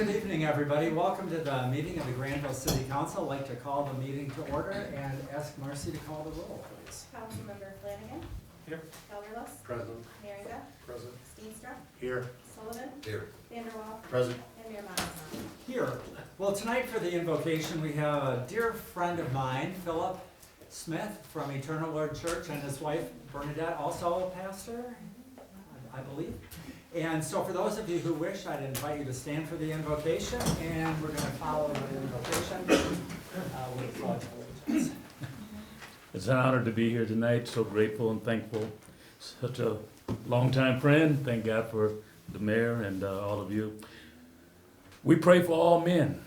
Good evening, everybody. Welcome to the meeting of the Grandville City Council. I'd like to call the meeting to order and ask Marcy to call the roll, please. Councilmember Flanagan. Here. Kellerless. Present. Merringa. Present. Steenstra. Here. Sullivan. Here. Vanderwall. Present. And Mayor Monahan. Here. Well, tonight for the invocation, we have a dear friend of mine, Philip Smith from Eternal Lord Church, and his wife, Bernadette, also a pastor, I believe. And so for those of you who wish, I'd invite you to stand for the invocation, and we're going to follow the invocation with the pledge of allegiance. It's an honor to be here tonight, so grateful and thankful. Such a longtime friend. Thank God for the mayor and all of you. We pray for all men.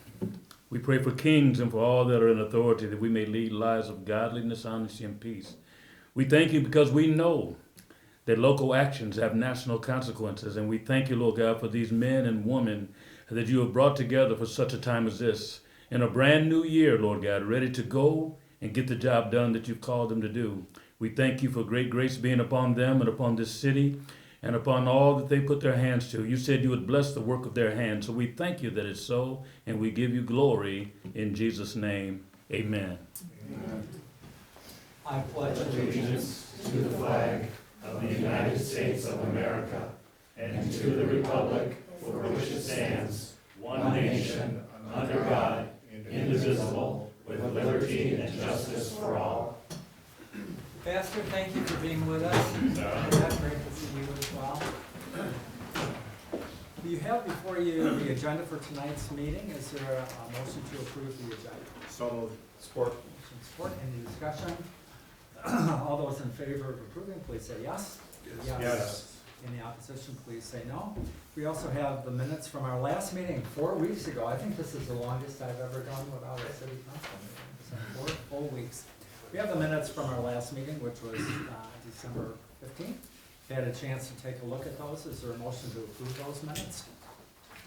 We pray for kings and for all that are in authority, that we may lead lives of godliness, honesty, and peace. We thank you because we know that local actions have national consequences, and we thank you, Lord God, for these men and women that you have brought together for such a time as this, in a brand new year, Lord God, ready to go and get the job done that you've called them to do. We thank you for great grace being upon them and upon this city and upon all that they put their hands to. You said you would bless the work of their hands, so we thank you that it's so, and we give you glory in Jesus' name. Amen. Amen. I pledge allegiance to the flag of the United States of America and to the republic for which it stands, one nation, under God, indivisible, with liberty and justice for all. Pastor, thank you for being with us. Yeah, great to see you as well. You have before you the agenda for tonight's meeting. Is there a motion to approve the agenda? So moved. Support. Motion support. Any discussion? All those in favor of approving, please say yes. Yes. Any opposition, please say no. We also have the minutes from our last meeting 4 weeks ago. I think this is the longest I've ever done without a city council meeting. So 4 full weeks. We have the minutes from our last meeting, which was December 15th. If you had a chance to take a look at those, is there a motion to approve those minutes?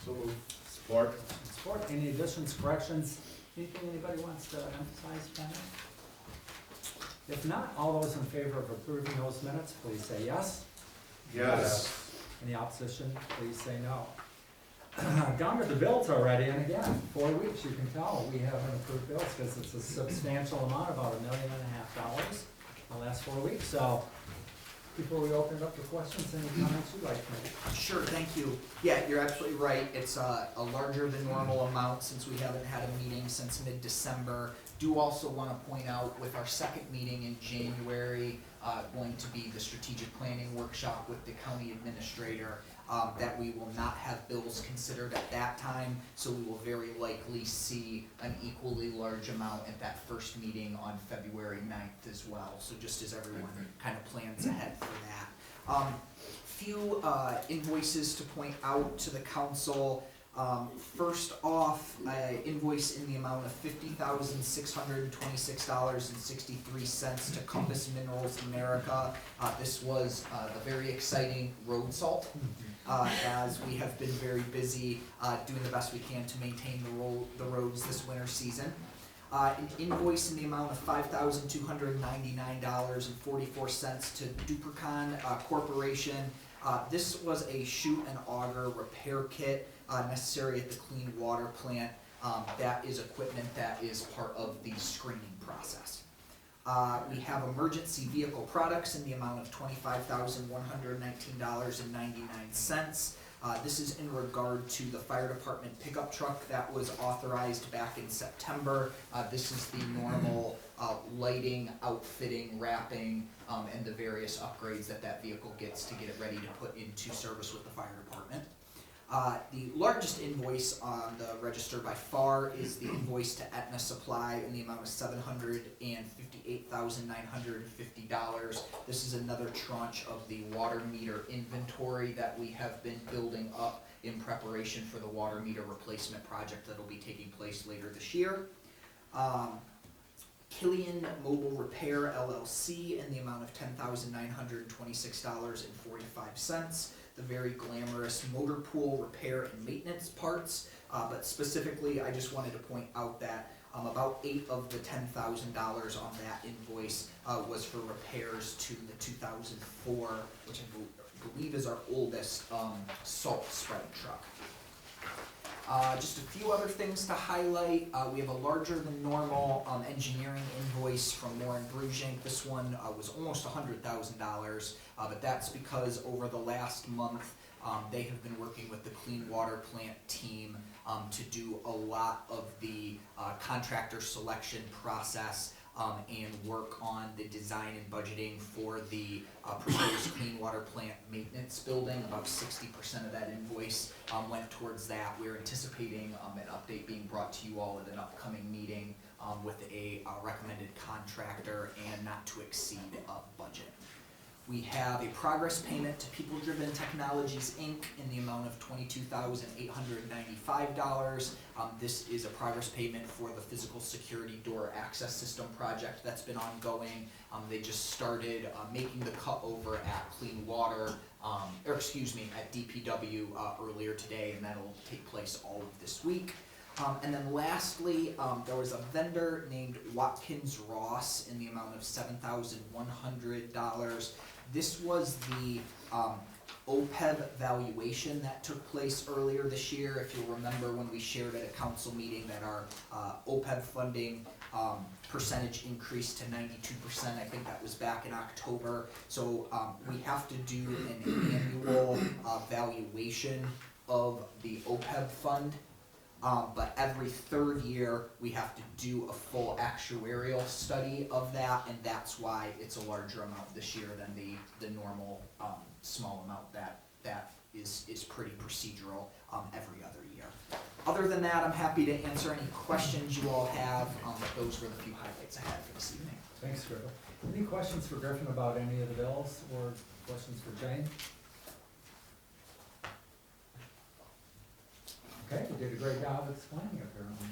So moved. Support. Support. Any additions, corrections, anything anybody wants to emphasize tonight? If not, all those in favor of approving those minutes, please say yes. Yes. Any opposition, please say no. Down to the bills already, and again, 4 weeks, you can tell we haven't approved bills because it's a substantial amount, about $1.5 million in the last 4 weeks. So before we open it up for questions, any comments you'd like to make? Sure, thank you. Yeah, you're absolutely right. It's a larger than normal amount since we haven't had a meeting since mid-December. Do also want to point out with our second meeting in January, going to be the strategic planning workshop with the county administrator, that we will not have bills considered at that time, so we will very likely see an equally large amount at that first meeting on February 9th as well. So just as everyone kind of plans ahead for that. Few invoices to point out to the council. First off, invoice in the amount of $50,626.63 to Compass Minerals America. This was the very exciting road salt, as we have been very busy doing the best we can to maintain the roads this winter season. An invoice in the amount of $5,299.44 to Dupercon Corporation. This was a chute and auger repair kit necessary at the clean water plant. That is equipment that is part of the screening process. We have emergency vehicle products in the amount of $25,119.99. This is in regard to the fire department pickup truck that was authorized back in September. This is the normal lighting, outfitting, wrapping, and the various upgrades that vehicle gets to get it ready to put into service with the fire department. The largest invoice on the register by far is the invoice to Aetna Supply in the amount of $758,950. This is another tranche of the water meter inventory that we have been building up in preparation for the water meter replacement project that will be taking place later this year. Killian Mobile Repair LLC in the amount of $10,926.45. The very glamorous motor pool repair and maintenance parts, but specifically I just wanted to point out that about 8 of the $10,000 on that invoice was for repairs to the 2004, which I believe is our oldest salt spreading truck. Just a few other things to highlight. We have a larger than normal engineering invoice from Warren Brugink. This one was almost $100,000, but that's because over the last month they have been working with the Clean Water Plant team to do a lot of the contractor selection process and work on the design and budgeting for the proposed Clean Water Plant maintenance building. About 60% of that invoice went towards that. We're anticipating an update being brought to you all at an upcoming meeting with a recommended contractor and not to exceed budget. We have a progress payment to People Driven Technologies, Inc. in the amount of $22,895. This is a progress payment for the physical security door access system project that's been ongoing. They just started making the cut over at Clean Water, at DPW earlier today, and that'll take place all of this week. And then lastly, there was a vendor named Watkins Ross in the amount of $7,100. This was the OPEB valuation that took place earlier this year. If you'll remember when we shared at a council meeting that our OPEB funding percentage increased to 92%. I think that was back in October. So we have to do an annual valuation of the OPEB fund. But every third year, we have to do a full actuarial study of that, and that's why it's a larger amount this year than the normal small amount that is pretty procedural every other year. Other than that, I'm happy to answer any questions you all have, but those were the few highlights I had for this evening. Thanks, Griffin. Any questions for Griffin about any of the bills, or questions for Jane? Okay, you did a great job explaining it, apparently.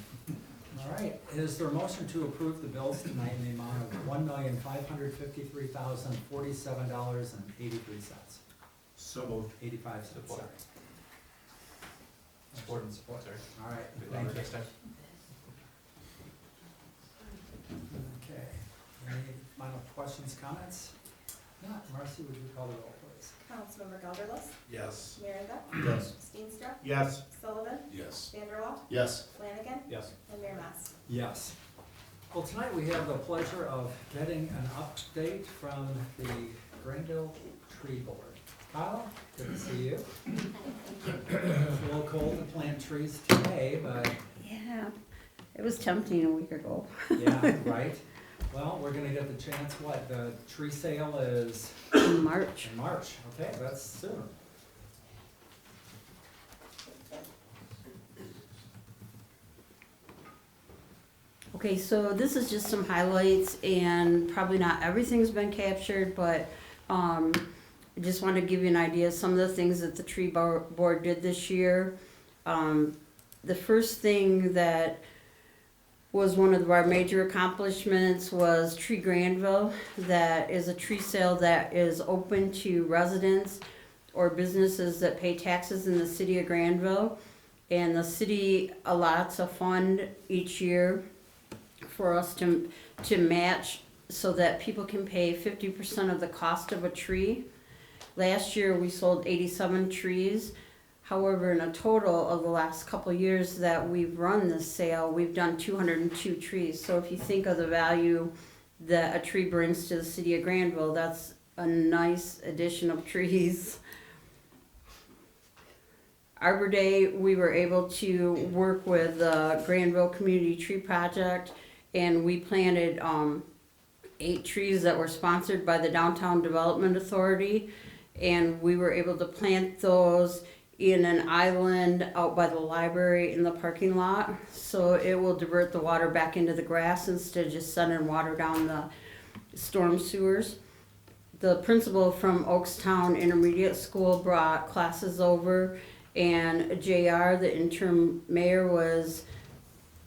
All right, is there a motion to approve the bills tonight in the amount of $1,553,047.83? So moved. 85 cents, sorry. Support and support, sorry. All right, Be thank louder you. next time. Okay, any final questions, comments? Not, Marcy, would you call the roll, please? Councilmember Gelderlos, Yes. Merringa, Yes. Steenstra, Yes. Sullivan, Yes. Vanderwall, Yes. Flanagan, Yes. and Mayor Mas. Yes. Well, tonight we have the pleasure of getting an update from the Grandville Tree Board. Kyle, good to see you. It's a little cold to plant trees today, but Yeah, it was tempting a week ago. yeah, right. Well, we're gonna get the chance, what, the tree sale is In March. in March, okay, that's soon. Okay, so this is just some highlights, and probably not everything's been captured, but I just want to give you an idea of some of the things that the tree board did this year. The first thing that was one of our major accomplishments was Tree Grandville. That is a tree sale that is open to residents or businesses that pay taxes in the city of Grandville. And the city allots a fund each year for us to match so that people can pay 50% of the cost of a tree. Last year we sold 87 trees. However, in a total of the last couple of years that we've run this sale, we've done 202 trees. So if you think of the value that a tree brings to the city of Grandville, that's a nice addition of trees. Arbor Day, we were able to work with the Grandville Community Tree Project, and we planted 8 trees that were sponsored by the Downtown Development Authority, and we were able to plant those in an island out by the library in the parking lot, so it will divert the water back into the grass instead of just sending water down the storm sewers. The principal from Oakstown Intermediate School brought classes over, and JR, the interim mayor, was,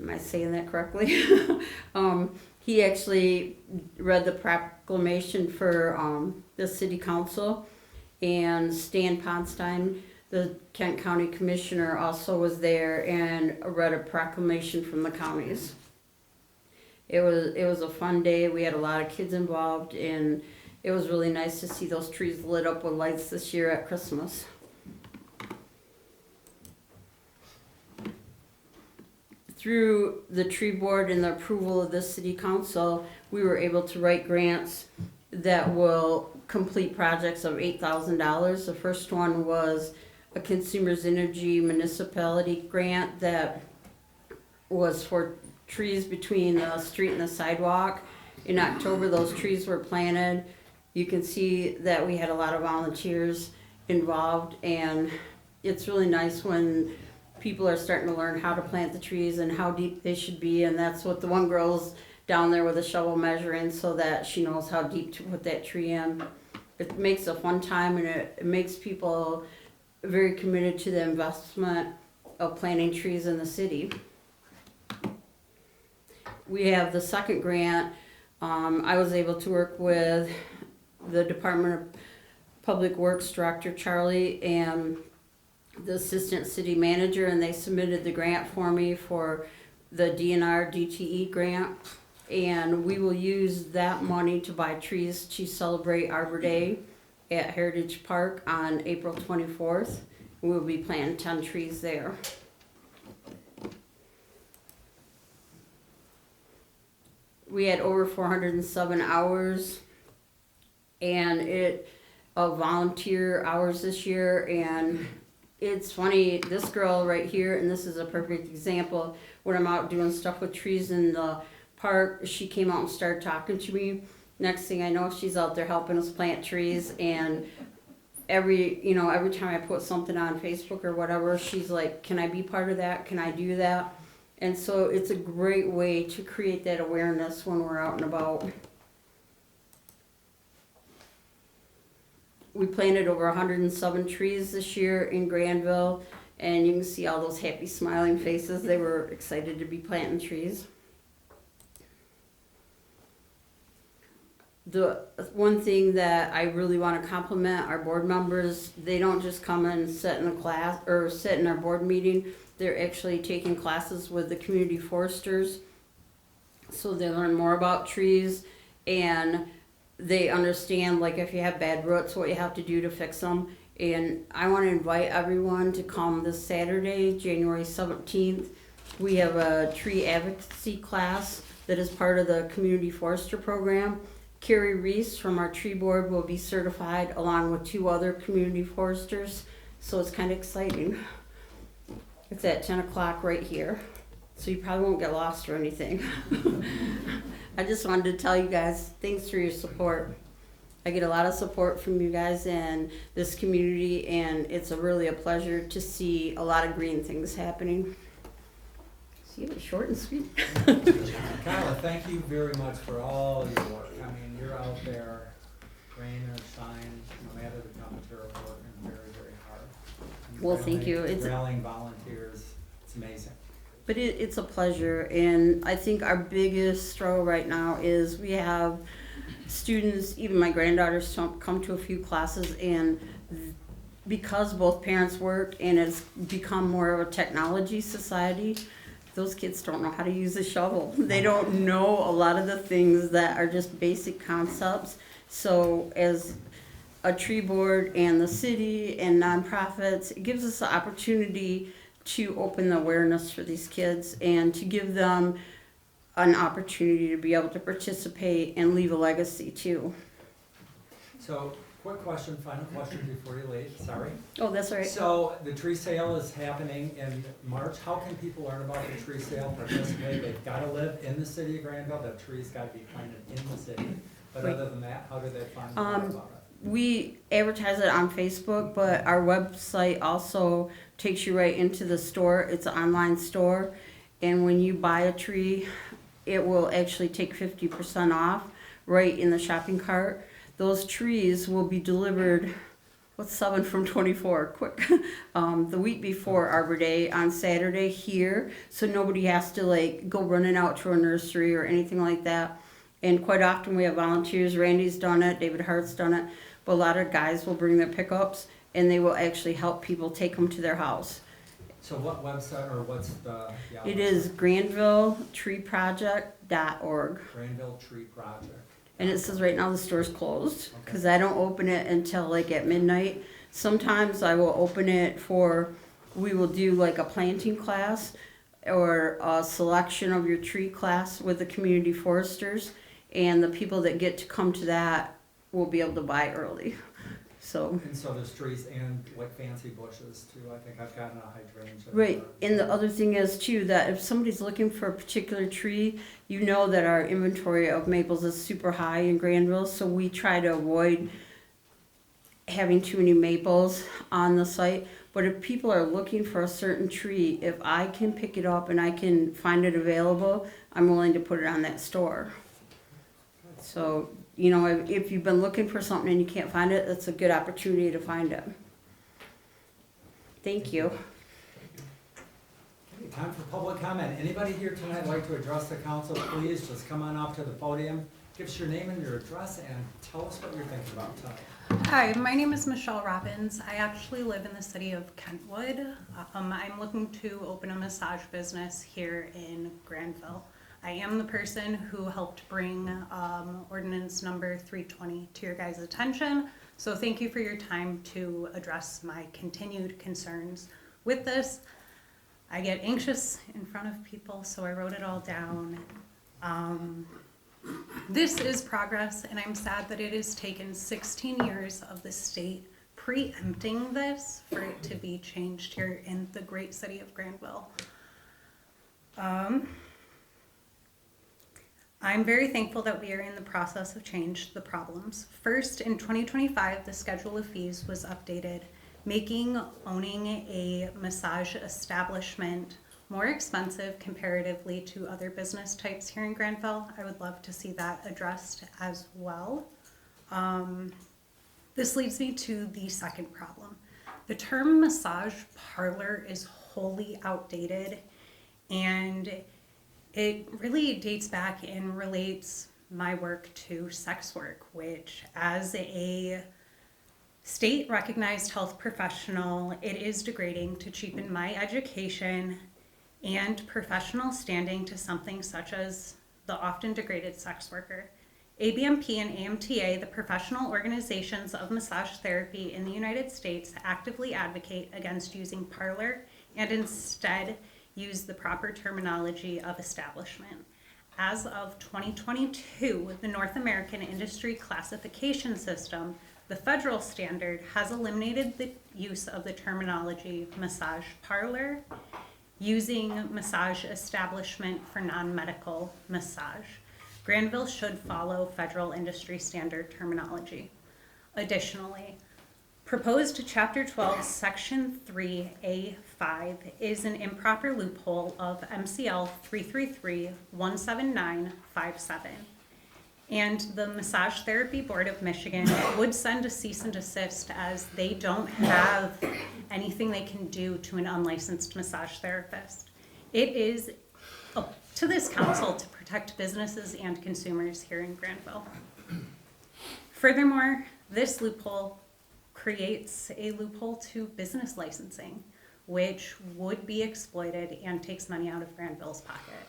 am I saying that correctly? He actually read the proclamation for the city council, and Stan Ponstein, the Kent County Commissioner, also was there and read a proclamation from the counties. It was a fun day. We had a lot of kids involved, and it was really nice to see those trees lit up with lights this year at Christmas. through the tree board and the approval of this city council, we were able to write grants that will complete projects of $8,000. The first one was a Consumers Energy Municipality grant that was for trees between the street and the sidewalk. In October, those trees were planted. You can see that we had a lot of volunteers involved, and it's really nice when people are starting to learn how to plant the trees and how deep they should be, and that's what the one girl's down there with a shovel measuring so that she knows how deep to put that tree in. It makes a fun time, and it makes people very committed to the investment of planting trees in the city. We have the second grant. I was able to work with the Department of Public Works Director Charlie and the Assistant City Manager, and they submitted the grant for me for the DNR DTE grant. And we will use that money to buy trees to celebrate Arbor Day at Heritage Park on April 24th. We will be planting 10 trees there. We had over 407 hours of volunteer hours this year, and it's funny, this girl right here, and this is a perfect example, when I'm out doing stuff with trees in the park, she came out and started talking to me. Next thing I know, she's out there helping us plant trees, and every time I put something on Facebook or whatever, she's like, can I be part of that? Can I do that? And so it's a great way to create that awareness when we're out and about. We planted over 107 trees this year in Grandville, and you can see all those happy smiling faces. They were excited to be planting trees. The one thing that I really want to compliment our board members, they don't just come and sit in the class or sit in our board meeting. They're actually taking classes with the community foresters, so they learn more about trees, and they understand, like, if you have bad roots, what you have to do to fix them. And I want to invite everyone to come this Saturday, January 17th. We have a tree advocacy class that is part of the community forester program. Carrie Reese from our tree board will be certified along with 2 other community foresters, so it's kind of exciting. It's at 10 o'clock right here, so you probably won't get lost or anything. I just wanted to tell you guys, thanks for your support. I get a lot of support from you guys and this community, and it's really a pleasure to see a lot of green things happening. See, it was short and sweet. Kyla, thank you very much for all your work. I mean, you're out there, rain or shine, no matter the temperature, working very, very hard. And Well, thank you. It's rallying volunteers. It's amazing. But it's a pleasure, and I think our biggest struggle right now is we have students, even my granddaughters, come to a few classes, and because both parents work and it's become more of a technology society, those kids don't know how to use a shovel. They don't know a lot of the things that are just basic concepts. So as a tree board and the city and nonprofits, it gives us the opportunity to open the awareness for these kids and to give them an opportunity to be able to participate and leave a legacy too. So, quick question, final question before you leave, sorry. Oh, that's all right. So, the tree sale is happening in March. How can people learn about the tree sale, participate? They've got to live in the city of Grandville, the trees got to be planted in the city. But Right. other than that, how do they find out about it? We advertise it on Facebook, but our website also takes you right into the store. It's an online store, and when you buy a tree, it will actually take 50% off right in the shopping cart. Those trees will be delivered, what's 7 from 24, quick, the week before Arbor Day on Saturday here, so nobody has to like go running out to a nursery or anything like that. And quite often we have volunteers. Randy's done it, David Hart's done it, but a lot of guys will bring their pickups and they will actually help people take them to their house. So what website, or what's the? It is GranvilleTreeProject.org. Grandville Tree Project. And it says right now the store's closed because I don't open it until like at midnight. Sometimes I will open it we will do like a planting class or a selection of your tree class with the community foresters, and the people that get to come to that will be able to buy early. So, And so there's trees and like fancy bushes too. I think I've gotten a hydrangea. right, and the other thing is too, that if somebody's looking for a particular tree, you know that our inventory of maples is super high in Grandville, so we try to avoid having too many maples on the site. But if people are looking for a certain tree, if I can pick it up and I can find it available, I'm willing to put it on that store. So, you know, if you've been looking for something and you can't find it, that's a good opportunity to find it. Thank you. Okay, time for public comment. Anybody here tonight like to address the council, please just come on up to the podium. Give us your name and your address and tell us what you're thinking about tonight. Hi, my name is Michelle Robbins. I actually live in the city of Kentwood. I'm looking to open a massage business here in Grandville. I am the person who helped bring ordinance number 320 to your guys' attention. So thank you for your time to address my continued concerns with this. I get anxious in front of people, so I wrote it all down. This is progress, and I'm sad that it has taken 16 years of the state preempting this for it to be changed here in the great city of Grandville. I'm very thankful that we are in the process of change the problems. First, in 2025, the schedule of fees was updated, making owning a massage establishment more expensive comparatively to other business types here in Grandville. I would love to see that addressed as well. This leads me to the second problem. The term massage parlor is wholly outdated, and it really dates back and relates my work to sex work, which as a state recognized health professional, it is degrading to cheapen my education and professional standing to something such as the often degraded sex worker. ABMP and AMTA, the professional organizations of massage therapy in the United States, actively advocate against using parlor and instead use the proper terminology of establishment. As of 2022, the North American Industry Classification System, the federal standard, has eliminated the use of the terminology massage parlor, using massage establishment for non-medical massage. Grandville should follow federal industry standard terminology. Additionally, proposed Chapter 12, Section 3A5 is an improper loophole of MCL 333-17957. And the Massage Therapy Board of Michigan would send a cease and desist, as they don't have anything they can do to an unlicensed massage therapist. It is up to this council to protect businesses and consumers here in Grandville. Furthermore, this loophole creates a loophole to business licensing, which would be exploited and takes money out of Grandville's pocket.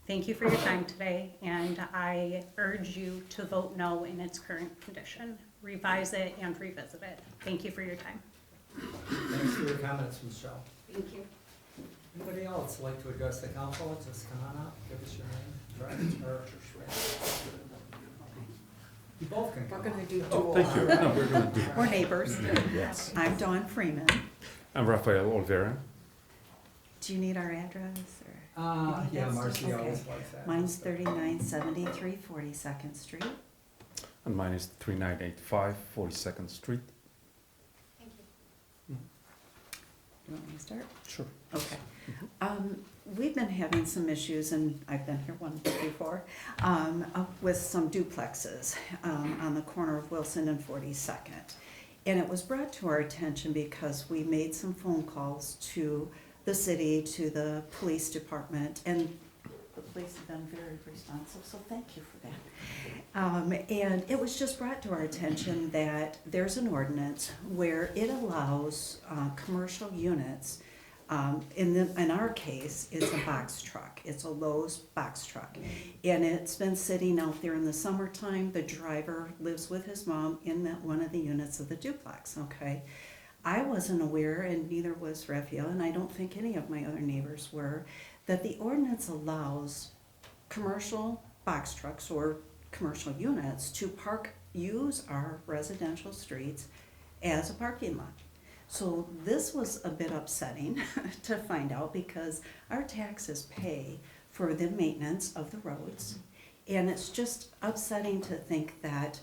Thank you for your time today, and I urge you to vote no in its current condition. Revise it and revisit it. Thank you for your time. Thanks for your comments, Michelle. Thank you. Anybody else like to address the council? Just come on up, give us your name, address, or you both can We're come. gonna do Oh, dual. thank you. No, we're gonna do. We're neighbors. Yes. I'm Dawn Freeman. I'm Rafael Olvera. Do you need our address or? Yeah, That's- Marcy okay. always likes that. Mine's 3973 42nd Street. And mine is 3985 42nd Street. You want me to start? Sure. Okay. We've been having some issues, and I've been here once before, with some duplexes on the corner of Wilson and 42nd. And it was brought to our attention because we made some phone calls to the city, to the police department, and the police have been very responsive, so thank you for that. And it was just brought to our attention that there's an ordinance where it allows commercial units. In our case, it's a box truck. It's a Lowe's box truck. And it's been sitting out there in the summertime. The driver lives with his mom in one of the units of the duplex, okay? I wasn't aware, and neither was Raphael, and I don't think any of my other neighbors were, that the ordinance allows commercial box trucks or commercial units to use our residential streets as a parking lot. So this was a bit upsetting to find out, because our taxes pay for the maintenance of the roads. And it's just upsetting to think that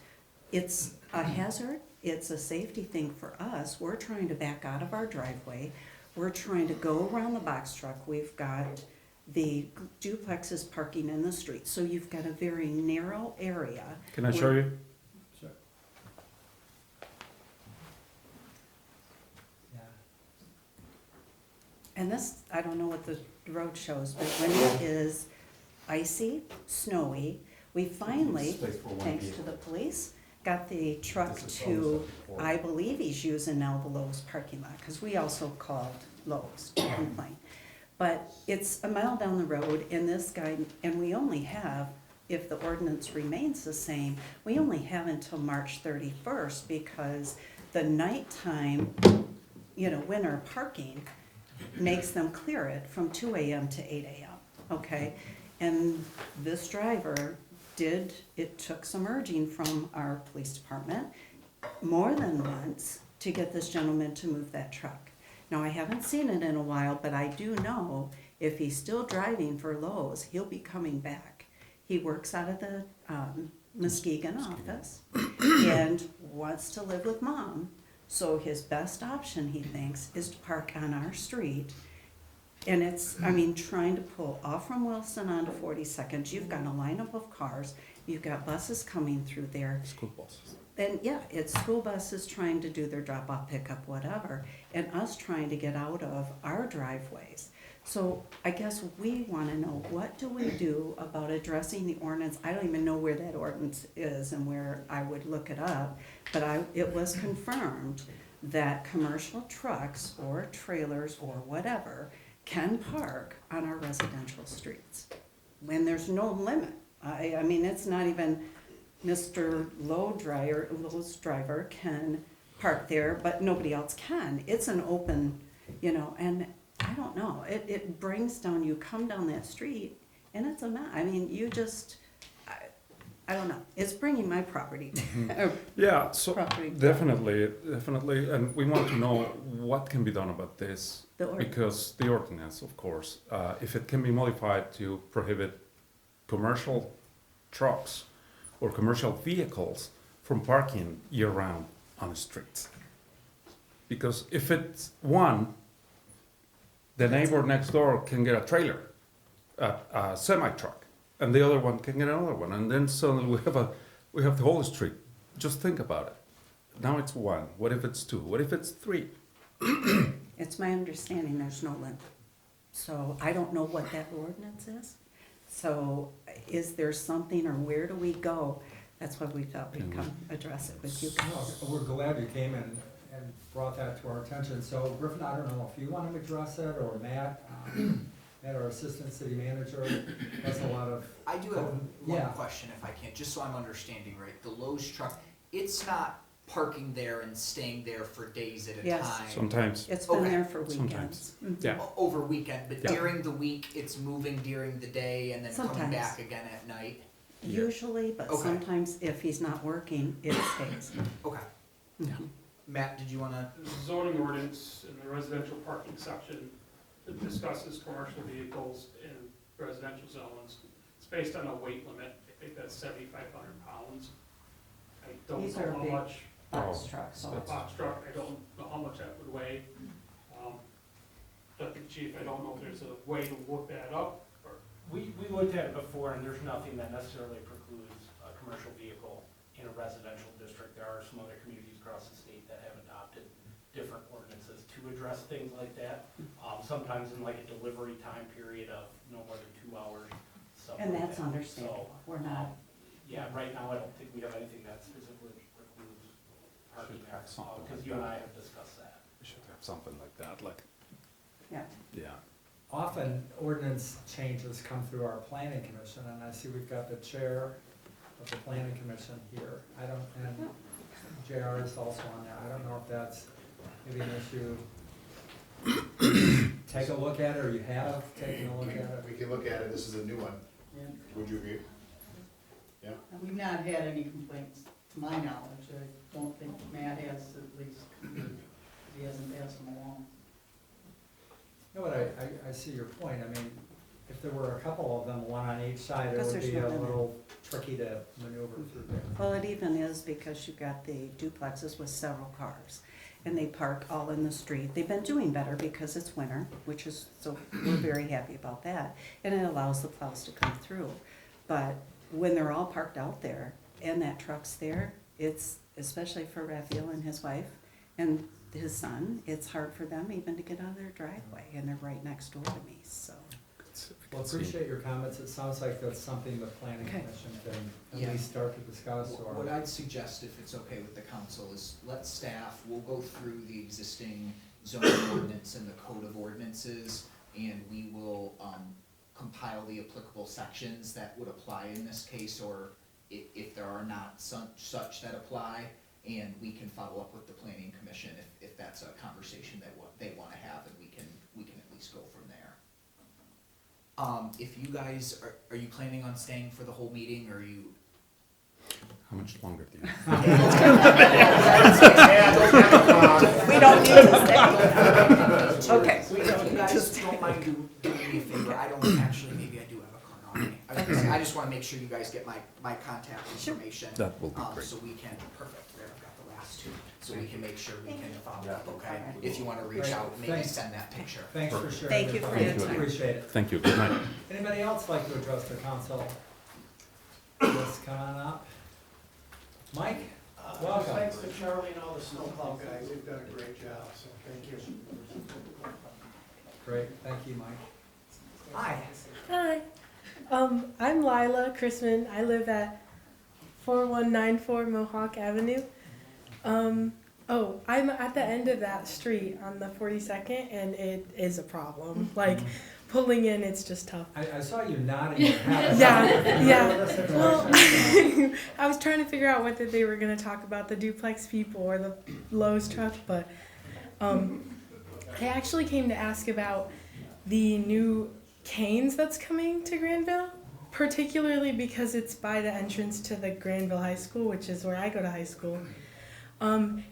it's a hazard, it's a safety thing for us. We're trying to back out of our driveway. We're trying to go around the box truck. We've got the duplexes parking in the street. So you've got a very narrow area. Can I show you? Yeah. And this, I don't know what the road shows, but when it is icy, snowy, we finally, Space for one thanks to vehicle. the police, got the truck This is to, almost like a I believe he's using now the Lowe's parking lot, because we also called Lowe's to complain. But it's a mile down the road, and this guy, and we only have, if the ordinance remains the same, we only have until March 31st, because the nighttime, winter parking makes them clear it from 2 AM to 8 AM, okay? And this driver it took some urging from our police department more than once to get this gentleman to move that truck. Now, I haven't seen it in a while, but I do know if he's still driving for Lowe's, he'll be coming back. He works out of the Muskegon office and wants to live with mom. So his best option, he thinks, is to park on our street. And it's, trying to pull off from Wilson onto 42nd, you've got a lineup of cars, you've got buses coming through there. School buses. And yeah, it's school buses trying to do their drop-off, pickup, whatever, and us trying to get out of our driveways. So I guess we wanna know, what do we do about addressing the ordinance? I don't even know where that ordinance is and where I would look it up, but it was confirmed that commercial trucks or trailers or whatever can park on our residential streets when there's no limit. It's not even Mr. Lowe's driver can park there, but nobody else can. It's an open, and I don't know, it brings down, you come down that street and it's a mess. I don't know, it's bringing my property down. Yeah, so Property. definitely, and we want to know what can be done about this. The ordinance. Because the ordinance, of course, if it can be modified to prohibit commercial trucks or commercial vehicles from parking year-round on the streets. Because if it's one, the neighbor next door can get a trailer, a semi-truck, and the other one can get another one, and then suddenly we have the whole street. Just think about it. Now it's one. What if it's two? What if it's three? It's my understanding there's no limit. So I don't know what that ordinance is. So is there something, or where do we go? That's why we thought we'd come address it with you guys. We're glad you came and brought that to our attention. So Griffin, I don't know if you want to address it, or Matt, our assistant city manager, has a lot of. I do have one Yeah. question, if I can, just so I'm understanding right. The Lowe's truck, it's not parking there and staying there for days at a Yes. time? Sometimes, It's been Okay. there for weekends. Sometimes. Mhm. yeah. Over weekend, but Yeah. during the week, it's moving during the day and then coming Sometimes. back again at night? Usually, but Okay. sometimes if he's not working, it stays. Okay. Mhm. Matt, did you wanna? The zoning ordinance in the residential parking section that discusses commercial vehicles in residential zones. It's based on a weight limit, I think that's 7,500 pounds. I don't These are know how big much, Box trucks, so a it's. box truck, I don't know how much that would weigh. Deputy Chief, I don't know if there's a way to look that up, or, We looked at it before, and there's nothing that necessarily precludes a commercial vehicle in a residential district. There are some other communities across the state that have adopted different ordinances to address things like that. Sometimes in like a delivery time period of no more than 2 hours, stuff And like that's that. understandable. So, We're not, Yeah, right now, I don't think we have anything that specifically precludes parking Should there, have something because like you and that. I have discussed that. We should have something like that, yeah. yeah. Often ordinance changes come through our planning commission, and I see we've got the chair of the planning commission here. And JR is also on there. I don't know if that's maybe an issue. Take a look at it, or you have taken a look at it? We can look at it, this is a new one, Yeah. would you agree? We've not had any complaints, to my knowledge. I don't think Matt has, at least. He hasn't passed them along. You know what, I see your point. I mean, if there were a couple of them, one on each side, it Because would there's be no a limit. little tricky to maneuver through there. Well, it even is because you've got the duplexes with several cars, and they park all in the street. They've been doing better because it's winter, which is, so we're very happy about that, and it allows the plows to come through. But when they're all parked out there, and that truck's there, it's, especially for Raphael and his wife, and his son, it's hard for them even to get out of their driveway, and they're right next door to me, so. Well, appreciate your comments. It sounds like that's something the planning Okay. commission can Yeah. at least start to discuss, or. What I'd suggest, if it's okay with the council, is let staff, we'll go through the existing zoning ordinance and the code of ordinances, and we will, compile the applicable sections that would apply in this case, or if there are not such that apply, and we can follow up with the planning commission if that's a conversation that they wanna have, and we can at least go from there. If you guys, are you planning on staying for the whole meeting, or are you? How much longer do you? We don't need to stay. Okay. If you guys don't mind doing me a favor, I don't, actually, maybe I do have a card on me. I just wanna make sure you guys get my contact information. That will be great. So we can, perfect, there, I've got the last two, so we can make sure we can follow up, okay? If you wanna reach Great. out, maybe Thanks. send that picture. Thanks for sharing. Thank you your for your thoughts. time. Appreciate it. Thank you, good night. Anybody else like to address the council? Let's come on up. Mike? Welcome. Thanks to Charlie and all the snowplow guys, they've done a great job, so thank you. Great, thank you, Mike. Hi. Hi, I'm Lila Chrisman. I live at 4194 Mohawk Avenue. I'm at the end of that street on the 42nd, and it is a problem. Like, pulling in, it's just tough. I saw you nodding your head. Yeah. Well, I was trying to figure out whether they were going to talk about the duplex people or the Lowe's truck, but I actually came to ask about the new Canes that's coming to Grandville, particularly because it's by the entrance to the Grandville High School, which is where I go to high school. And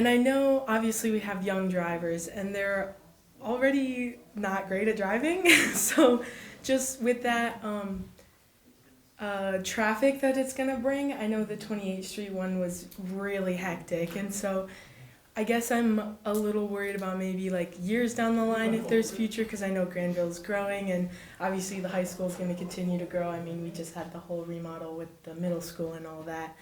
I know obviously we have young drivers and they're already not great at driving. So just with that traffic that it's gonna bring, I know the 28th Street one was really hectic, and so I guess I'm a little worried about maybe like years down the line if there's future, because I know Grandville's growing and obviously the high school is going to continue to grow. I mean, we just had the whole remodel with the middle school and all that.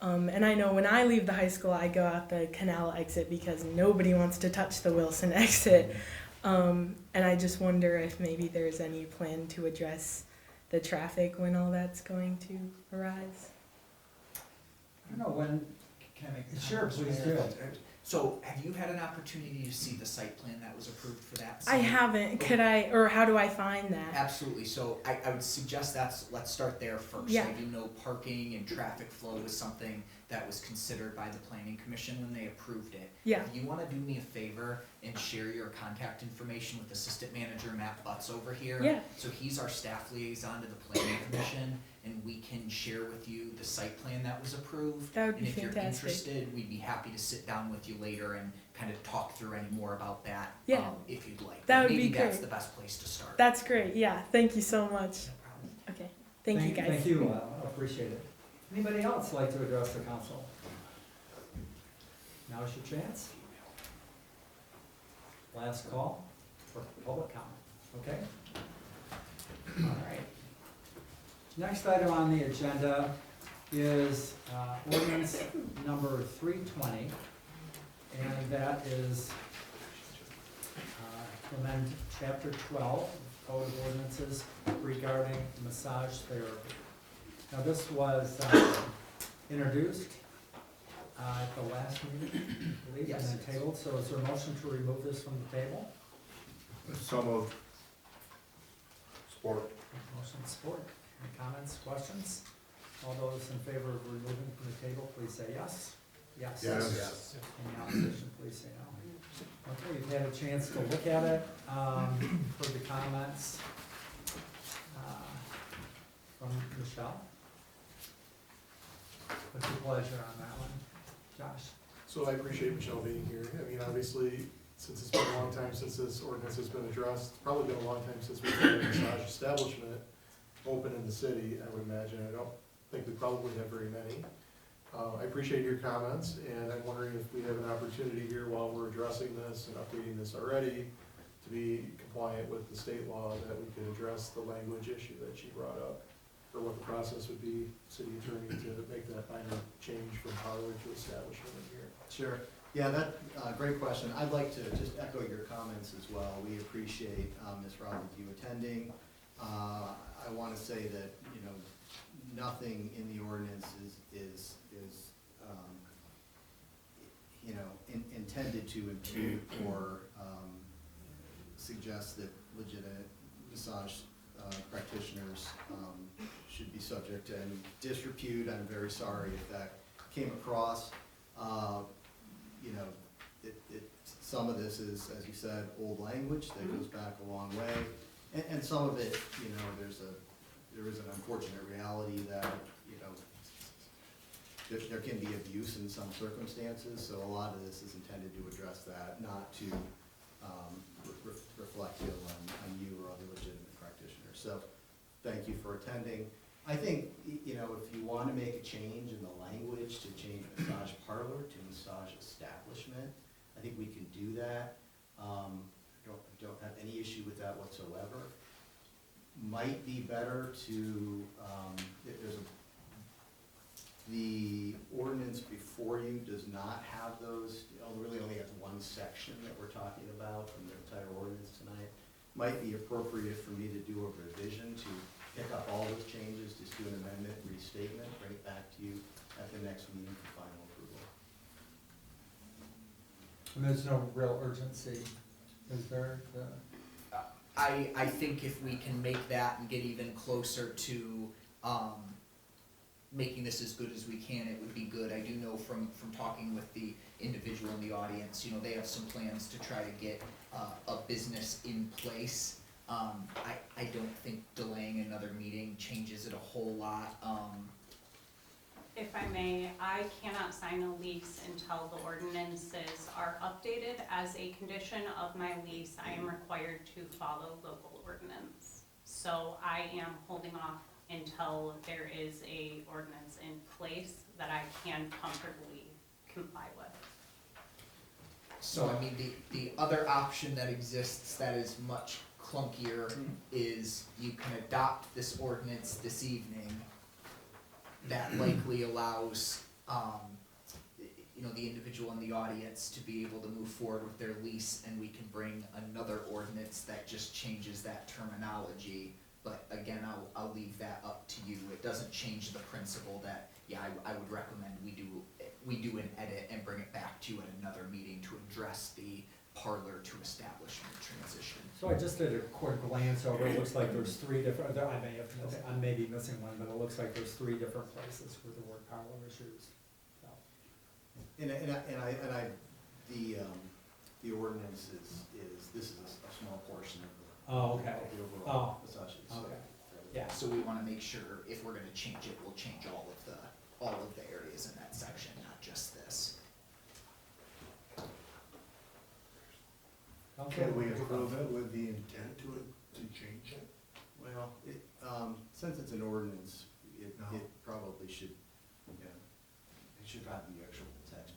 And I know when I leave the high school, I go out the canal exit because nobody wants to touch the Wilson exit. And I just wonder if maybe there's any plan to address the traffic when all that's going to arise. I don't know when, can I? Sure, please do. So, have you had an opportunity to see the site plan that was approved for that I site? haven't. Could I, or how do I find that? Absolutely, so I would suggest let's start there first. Yeah. I do know parking and traffic flow was something that was considered by the planning commission when they approved it. Yeah. If you wanna do me a favor and share your contact information with Assistant Manager Matt Butts over here. Yeah. So he's our staff liaison to the planning commission, and we can share with you the site plan that was approved. That would be And if you're fantastic. interested, we'd be happy to sit down with you later and kind of talk through any more about that. Yeah. If you'd like. That But would be maybe that's great. the best place to start. That's great. Yeah. Thank you so much. No problem. Okay. Thank you guys. Thank you, I appreciate it. Anybody else like to address the council? Now's your chance. Last call for public comment, okay? All right. Next item on the agenda is ordinance number 320, and that is to amend chapter 12, Code of Ordinances regarding massage therapy. Now, this was introduced at the last meeting, I believe, Yes. and then tabled, so is there a motion to remove this from the table? So moved. Support. Motion support. Any comments, questions? All those in favor of removing from the table, please say yes. Yes. Yes. Any opposition, please say no. Okay, you've had a chance to look at it, heard the comments from Michelle. What's your pleasure on that one, Josh? So I appreciate Michelle being here. I mean, obviously, since it's been a long time since this ordinance has been addressed, it's probably been a long time since we've had a massage establishment open in the city, I would imagine. I don't think we probably have very many. I appreciate your comments, and I'm wondering if we have an opportunity here while we're addressing this and updating this already to be compliant with the state law, that we could address the language issue that she brought up, or what the process would be, city attorney, to make that minor change from parlor to establishment in here. Sure. Yeah, great question. I'd like to just echo your comments as well. We appreciate, Ms. Robbins, you attending. I want to say that, you know, nothing in the ordinance is you know, intended to impute or suggest that legitimate massage practitioners should be subject to any disrepute. I'm very sorry if that came across. You know, some of this is, as you said, old language that goes back a long way, and some of it, you know, there is an unfortunate reality that, you know, there can be abuse in some circumstances. So a lot of this is intended to address that, not to reflect ill on you or other legitimate practitioners. So thank you for attending. I think, you know, if you want to make a change in the language to change massage parlor to massage establishment, I think we can do that. Don't have any issue with that whatsoever. Might be better to, the ordinance before you does not have those, really only has one section that we're talking about from the entire ordinance tonight. Might be appropriate for me to do a revision to pick up all those changes, just do an amendment, restatement, bring it back to you at the next meeting for final approval. And there's no real urgency, is there? I think if we can make that and get even closer to, making this as good as we can, it would be good. I do know from talking with the individual in the audience, you know, they have some plans to try to get a business in place. I don't think delaying another meeting changes it a whole lot. If I may, I cannot sign a lease until the ordinances are updated. As a condition of my lease, I am required to follow local ordinance. So I am holding off until there is a ordinance in place that I can comfortably comply with. So I mean, the other option that exists that is much clunkier is you can adopt this ordinance this evening. That likely allows, you know, the individual in the audience to be able to move forward with their lease, and we can bring another ordinance that just changes that terminology. But again, I'll leave that up to you. It doesn't change the principle that, yeah, I would recommend we do an edit and bring it back to you at another meeting to address the parlor to establishment transition. So I just did a quick glance over, it looks like there's three different, I may be missing one, but it looks like there's three different places where the word parlor is used. So. The ordinance is this is a small portion of the, okay. of the overall massages. Okay. Yeah, so we wanna make sure if we're gonna change it, we'll change all of the areas in that section, not just this. Can we approve it with the intent to change it? Well, since it's an ordinance, it probably should, it should not be actual text.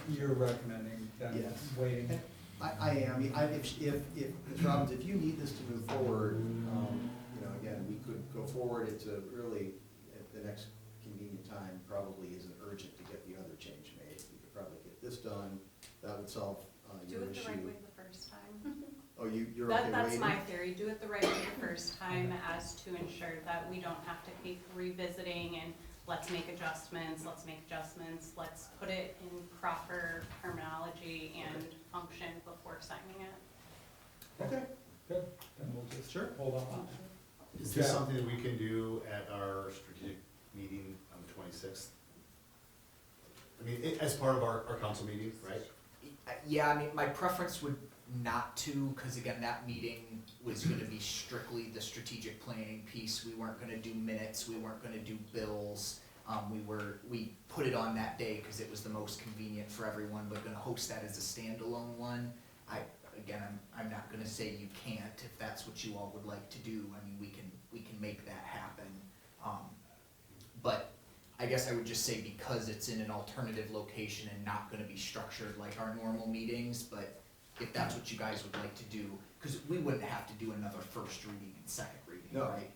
You're recommending that Yes. waiting? I am. If Ms. Robbins, if you need this to move forward, you know, again, we could go forward. It's a really, at the next convenient time, probably isn't urgent to get the other change made. We could probably get this done. That would solve your issue. Do it the right way the first time. Oh, you're okay That's waiting? my theory. Do it the right way the first time, as to ensure that we don't have to keep revisiting and let's make adjustments, let's put it in proper terminology and function before signing it. Okay. Good, then we'll just hold on. Is this something that we can do at our strategic meeting on the 26th? I mean, as part of our council meeting, right? Yeah, I mean, my preference would not to, cause again, that meeting was gonna be strictly the strategic planning piece. We weren't gonna do minutes, we weren't gonna do bills. We put it on that day because it was the most convenient for everyone, but gonna host that as a standalone one. I'm not gonna say you can't if that's what you all would like to do. I mean, we can make that happen. But I guess I would just say because it's in an alternative location and not gonna be structured like our normal meetings, but if that's what you guys would like to do, cause we wouldn't have to do another first reading and second reading, right?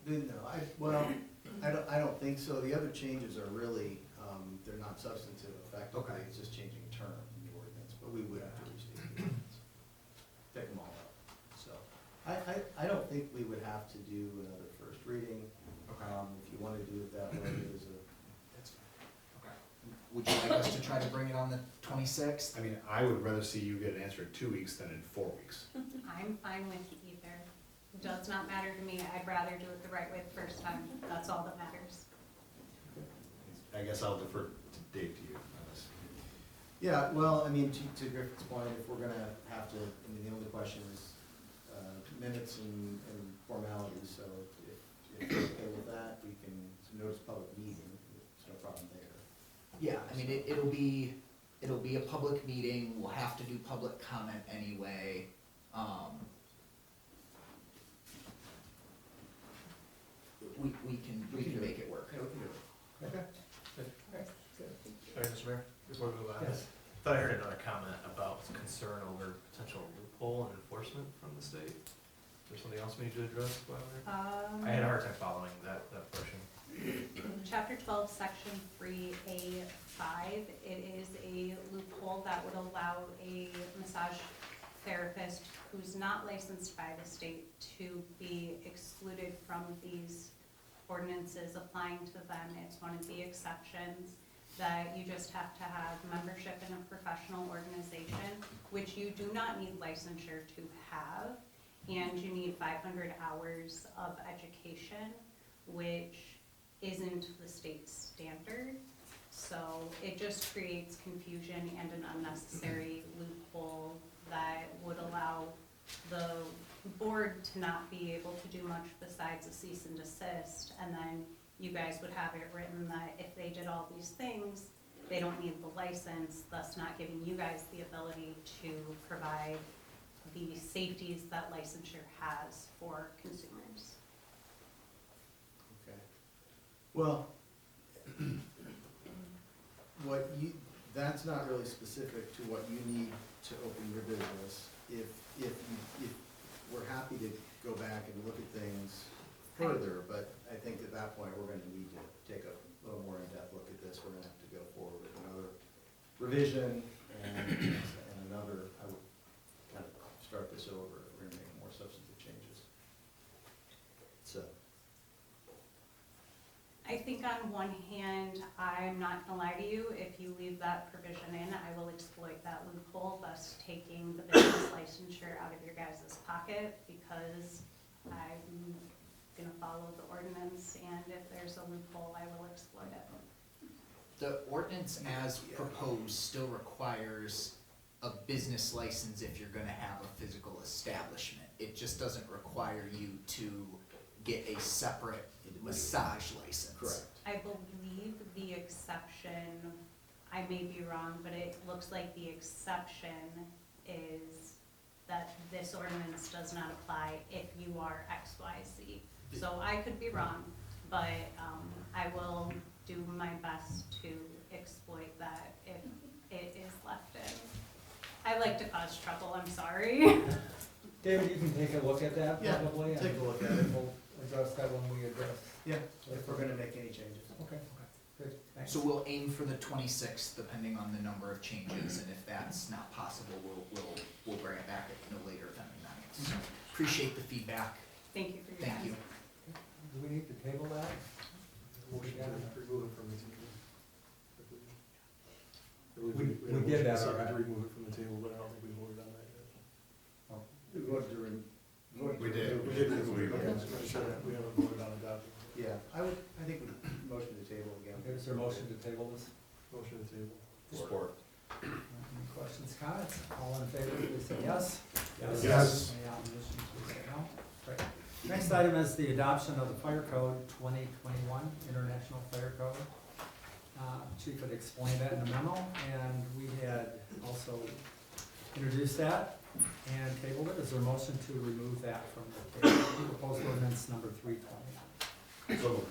I don't think so. The other changes are really, they're not substantive effectively, Okay. it's just changing term in the ordinance, but we would have to restate the ordinance. Pick them all up. So, I don't think we would have to do another first reading. Okay. If you wanna do it that way, there's a, That's fine. Okay. Would you like us to try to bring it on the 26th? I mean, I would rather see you get an answer in 2 weeks than in 4 weeks. I'm fine with either. Does not matter to me. I'd rather do it the right way the first time. That's all that matters. I guess I'll defer to Dave to you on this. yeah, well, I mean, to Griffith's point, if we're gonna have to, I mean, the only question is, minutes and formalities, so if you're okay with that, we can notice public meeting, there's no problem there. Yeah, I mean, it'll be a public meeting. We'll have to do public comment anyway. We can make it work. Yeah, we can do it. Okay. Sorry, Mr. Mayor, before we move on. Yes. Thought I heard another comment about concern over potential loophole and enforcement from the state. Is there something else we need to address while we're? I had a hard time following that portion. Chapter 12, Section 3A5, it is a loophole that would allow a massage therapist who's not licensed by the state to be excluded from these ordinances applying to them. It's one of the exceptions that you just have to have membership in a professional organization, which you do not need licensure to have, and you need 500 hours of education, which isn't the state standard. So it just creates confusion and an unnecessary loophole that would allow the board to not be able to do much besides a cease and desist, and then you guys would have it written that if they did all these things, they don't need the license, thus not giving you guys the ability to provide the safeties that licensure has for consumers. Okay. Well, that's not really specific to what you need to open your business. If we're happy to go back and look at things further, but I think at that point, we're gonna need to take a little more in-depth look at this. We're gonna have to go forward with another revision and another, I would kind of start this over. We're gonna make more substantive changes. So. I think on one hand, I'm not gonna lie to you, if you leave that provision in, I will exploit that loophole, thus taking the business licensure out of your guys' pocket, because I'm gonna follow the ordinance, and if there's a loophole, I will exploit it. The ordinance as proposed still requires a business license if you're gonna have a physical establishment. It just doesn't require you to get a separate massage license. Correct. I believe the exception, I may be wrong, but it looks like the exception is that this ordinance does not apply if you are XYZ. So I could be wrong, but I will do my best to exploit that if it is left in. I like to cause trouble, I'm sorry. David, you can take a look at that Yeah, probably. take a look at it. And we'll address that when we address. Yeah, if we're gonna make any changes. Okay, good, thanks. So we'll aim for the 26th, depending on the number of changes, and if that's not possible, we'll bring it back at no later than the 9th. So appreciate the feedback. Thank you for your Thank time. you. Do we need to table that? Motion to remove it from the table. We did that Sorry, to already. remove it from the table, but I don't think we voted on that yet. We voted to We did. We did remove it, okay, just make sure that we haven't voted on adopting. Yeah, I think we motion to table again. Is there a motion to table this? Motion to table. Support. questions, comments? All in favor, please say yes. Yes. Any opposition, please say no. Great. Next item is the adoption of the Fire Code 2021, International Fire Code. Chief had explained that in a memo, and we had also introduced that and tabled it. Is there a motion to remove that from the table? Proposed ordinance number 321. So,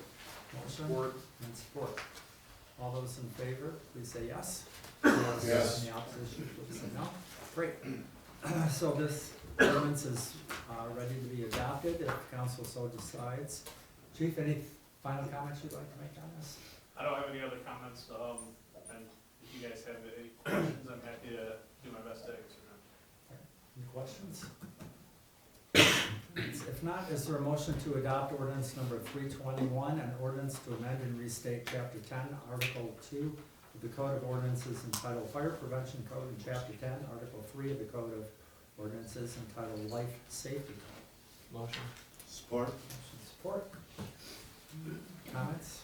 Motion Support. and support. All those in favor, please say yes. Yes. Any opposition, please say no. Great. So this ordinance is ready to be adopted if council so decides. Chief, any final comments you'd like to make on this? I don't have any other comments, and if you guys have any questions, I'm happy to do my best to answer them. Any questions? If not, is there a motion to adopt ordinance number 321, an ordinance to amend and restate chapter 10, article 2 of the Code of Ordinances entitled Fire Prevention Code, and chapter 10, article 3 of the Code of Ordinances entitled Life Safety Code? Motion. support? Motion support. Comments?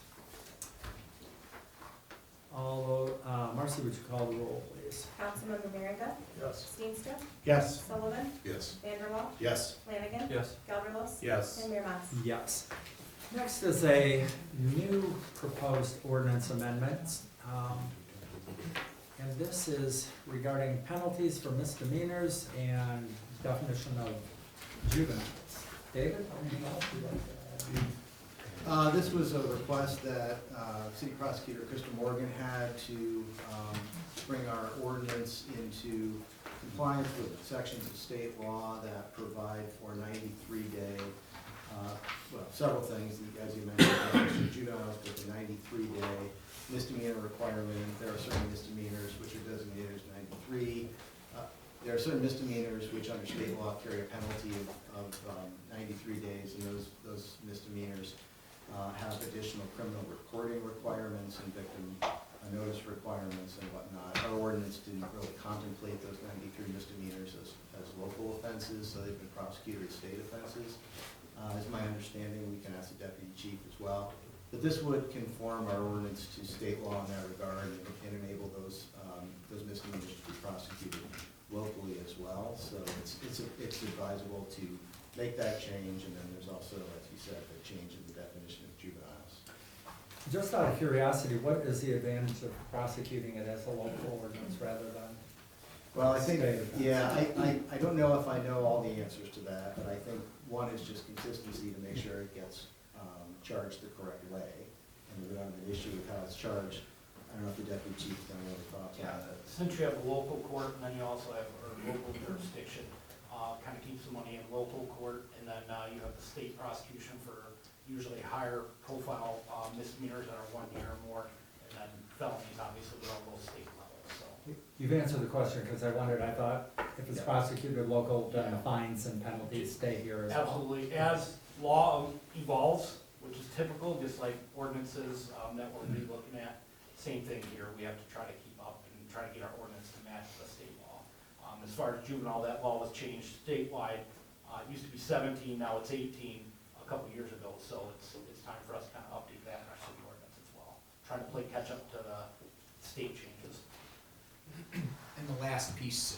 Marcy, would you call the roll, please? Councilmember Merringa, Yes. Steenstra, Yes. Sullivan, Yes. Vanderwall, Yes. Flanagan, Yes. Gelderlos, Yes. and Mayor Mas. Yes. Next is a new proposed ordinance amendments. And this is regarding penalties for misdemeanors and definition of juveniles. David, anything else you'd like to add? This was a request that City Prosecutor Krista Morgan had to bring our ordinance into compliance with sections of state law that provide for 93-day, well, several things, as you mentioned, juveniles with a 93-day misdemeanor requirement. There are certain misdemeanors which are designated as 93. There are certain misdemeanors which under state law carry a penalty of 93 days, and those misdemeanors have additional criminal recording requirements and victim notice requirements and whatnot. Our ordinance didn't really contemplate those 93 misdemeanors as local offenses, so they've been prosecuted as state offenses. Is my understanding, we can ask the deputy chief as well. But this would conform our ordinance to state law in that regard and enable those misdemeanors to be prosecuted locally as well. So it's advisable to make that change, and then there's also, as you said, the change in the definition of juveniles. Just out of curiosity, what is the advantage of prosecuting it as a local ordinance rather than? Well, I think, state offense? yeah, I don't know if I know all the answers to that, but I think one is just consistency to make sure it gets charged the correct way. And we don't have an issue with how it's charged. I don't know if the deputy chief's got any other thoughts on that. Since you have a local court, and then you also have a local jurisdiction, kind of keeps the money in local court, and then you have the state prosecution for usually higher profile misdemeanors that are 1 year or more, and then felonies, obviously, they're all those state levels, so. You've answered the question, because I wondered, I thought if it's Yeah. prosecuted local, then the Yeah. fines and penalties stay here as well. Absolutely, as law evolves, which is typical, just like ordinances that we'll be looking at, same thing here, we have to try to keep up and try to get our ordinance to match the state law. As far as juvenile, that law was changed statewide, it used to be 17, now it's 18, a couple years ago, so it's time for us to kind of update that in our city ordinance as well. Trying to play catch up to the state changes. And the last piece,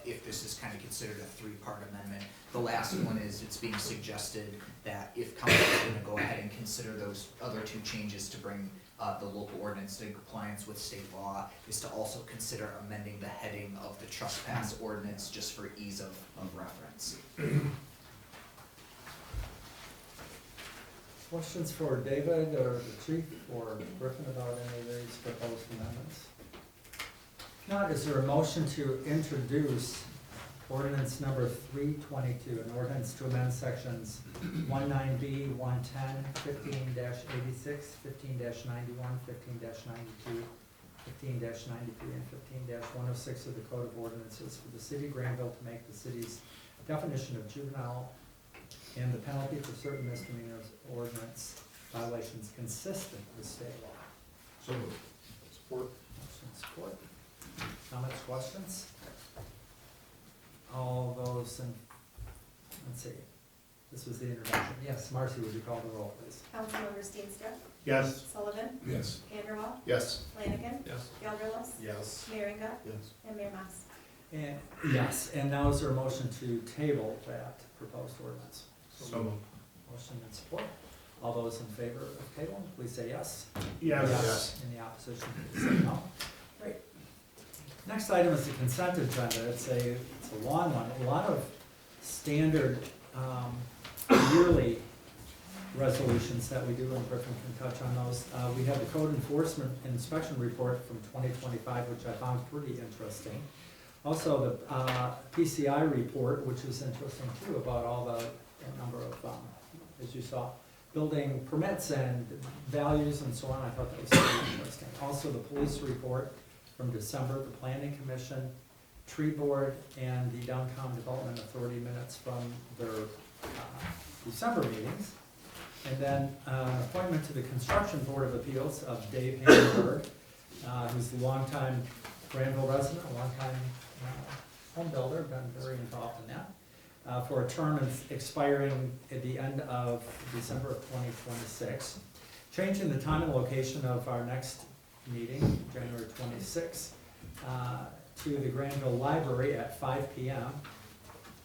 if this is kind of considered a three-part amendment, the last one is it's being suggested that if council is going to go ahead and consider those other two changes to bring the local ordinance in compliance with state law, is to also consider amending the heading of the trespass ordinance just for ease of reference. Questions for David or the chief or Griffin about any of these proposed amendments? If not, is there a motion to introduce ordinance number 322, an ordinance to amend sections 19B, 110, 15-86, 15-91, 15-92, 15-93, and 15-106 of the Code of Ordinances for the city of Grandville to make the city's definition of juvenile and the penalty for certain misdemeanors ordinance violations consistent with state law. So moved. Support. Motion support. Comments, questions? All those in, let's see, This was the introduction. Yes, Marcy, would you call the roll, please? Councilmember Steenstra. Yes. Sullivan. Yes. Vanderwall. Yes. Flanagan. Yes. Gelderlos. Yes. Merringa. Yes. And Mayor Mas. And, yes, and now is there a motion to table that proposed ordinance? So moved. Motion and support. All those in favor of table, please say yes. Yes. Any opposition, please say no. Great. Next item is the consent agenda. It's a long one. A lot of standard yearly resolutions that we do, and Griffin can touch on those. We have the code enforcement inspection report from 2025, which I found pretty interesting. Also, the PCI report, which is interesting too, about all the number of, as you saw, building permits and values and so on. I thought that was pretty interesting. Also, the police report from December, the planning commission, tree board, and the downtown development authority minutes from their December meetings. And then appointment to the construction board of appeals of Dave Hammerberg, who's a longtime Grandville resident, a longtime home builder, been very involved in that, for a term expiring at the end of December of 2026. Changing the time and location of our next meeting, January 26th, to the Grandville Library at 5 p.m.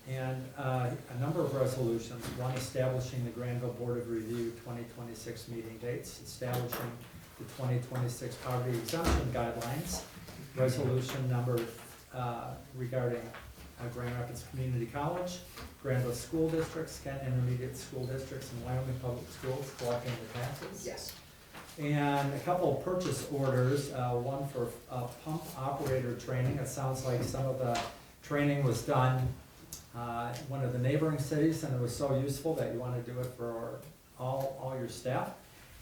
And a number of resolutions, one establishing the Grandville Board of Review 2026 meeting dates, establishing the 2026 poverty exemption guidelines, resolution number regarding Grand Rapids Community College, Grandville School Districts, Kent Intermediate School Districts, and Wyoming Public Schools collecting the taxes. Yes. And a couple of purchase orders, one for pump operator training. It sounds like some of the training was done one of the neighboring cities, and it was so useful that you want to do it for all your staff.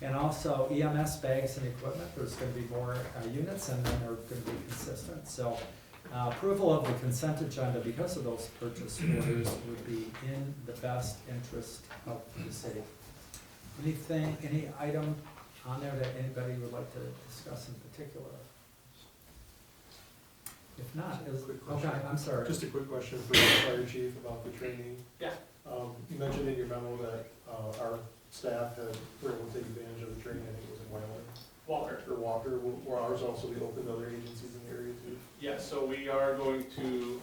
And also EMS bags and equipment, there's going to be more units, and then they're going to be consistent. So approval of the consent agenda because of those purchase orders would be in the best interest of the city. Any item on there that anybody would like to discuss in particular? If not, okay, I'm sorry. Just a quick question for the fire chief about the training. Yeah. You mentioned in your memo that our staff were able to take advantage of the training. I think it was in Wyoming. Walker. Will ours also be open to other agencies in the area too? Yeah, so we are going to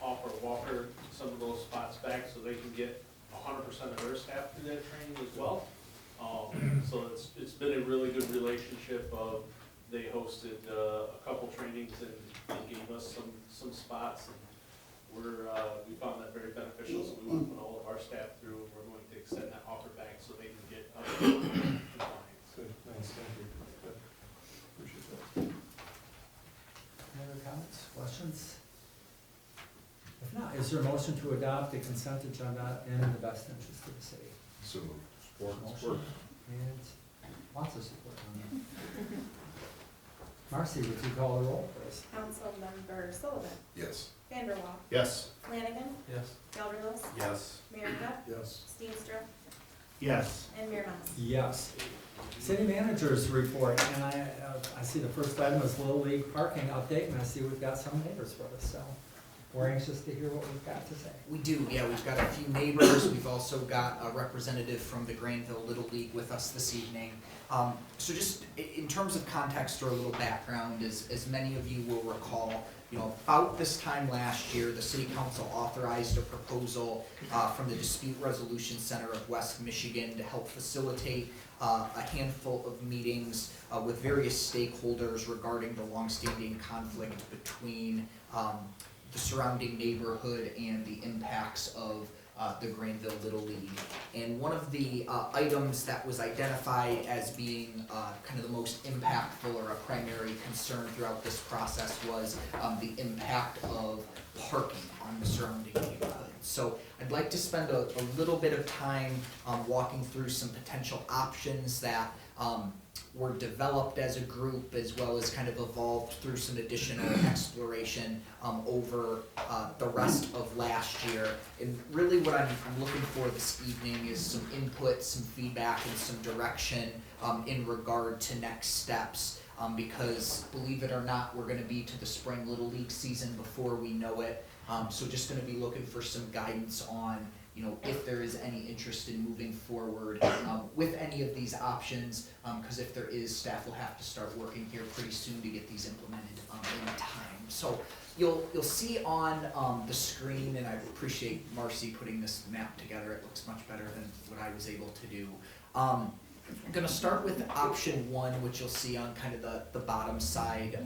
offer Walker some of those spots back so they can get 100% of their staff through that training as well. So it's been a really good relationship of, they hosted a couple trainings and they gave us some spots, and we found that very beneficial, so we want to put all of our staff through, and we're going to extend that offer back so they can get up to compliance. Good, nice, thank you. Good. Appreciate that. Any other comments, questions? If not, is there a motion to adopt the consent agenda in the best interest of the city? So moved. Motion and lots of support on that. Marcy, would you call the roll, please? Councilmember Sullivan. Yes. Vanderwall. Yes. Flanagan. Yes. Gelderlos. Yes. Merringa. Yes. Steenstra. Yes. And Mayor Mas. Yes. City managers report, and I see the first item is Little League parking update, and I see we've got some neighbors for us, so we're anxious to hear what we've got to say. We do, yeah, we've got a few neighbors, we've also got a representative from the Grandville Little League with us this evening. So just in terms of context or a little background, as many of you will recall, about this time last year, the City Council authorized a proposal from the Dispute Resolution Center of West Michigan to help facilitate a handful of meetings with various stakeholders regarding the longstanding conflict between the surrounding neighborhood and the impacts of the Grandville Little League. And one of the items that was identified as being kind of the most impactful or a primary concern throughout this process was the impact of parking on the surrounding neighborhood. So I'd like to spend a little bit of time walking through some potential options that were developed as a group, as well as kind of evolved through some additional exploration over the rest of last year. And really what I'm looking for this evening is some input, some feedback, and some direction in regard to next steps. Because believe it or not, we're gonna be to the spring Little League season before we know it. So just gonna be looking for some guidance on if there is any interest in moving forward with any of these options, because if there is, staff will have to start working here pretty soon to get these implemented in time. So you'll see on the screen, and I appreciate Marcy putting this map together. It looks much better than what I was able to do. I'm gonna start with option 1, which you'll see on kind of the bottom side,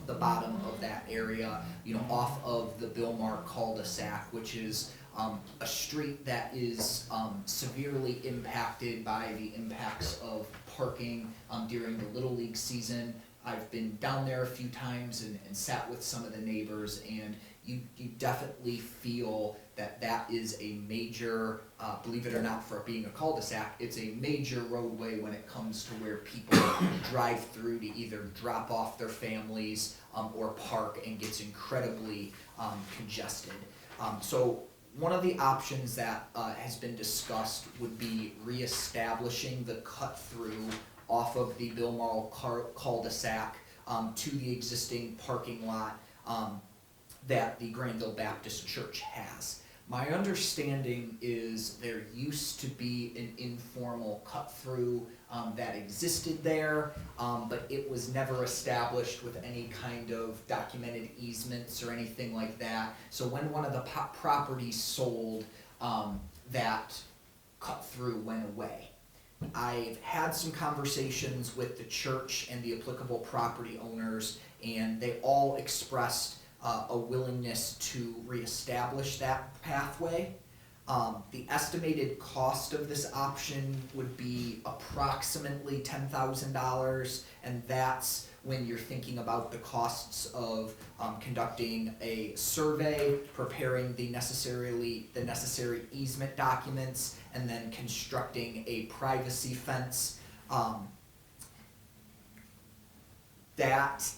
the bottom of that area, off of the Billmark cul-de-sac, which is a street that is severely impacted by the impacts of parking during the Little League season. I've been down there a few times and sat with some of the neighbors, and you definitely feel that is a major, believe it or not, for being a cul-de-sac, it's a major roadway when it comes to where people drive through to either drop off their families or park, and gets incredibly congested. So one of the options that has been discussed would be reestablishing the cut-through off of the Billmark cul-de-sac to the existing parking lot that the Grandville Baptist Church has. My understanding is there used to be an informal cut-through that existed there, but it was never established with any kind of documented easements or anything like that. So when one of the properties sold, that cut-through went away. I've had some conversations with the church and the applicable property owners, and they all expressed a willingness to reestablish that pathway. The estimated cost of this option would be approximately $10,000, and that's when you're thinking about the costs of conducting a survey, preparing the necessary easement documents, and then constructing a privacy fence. That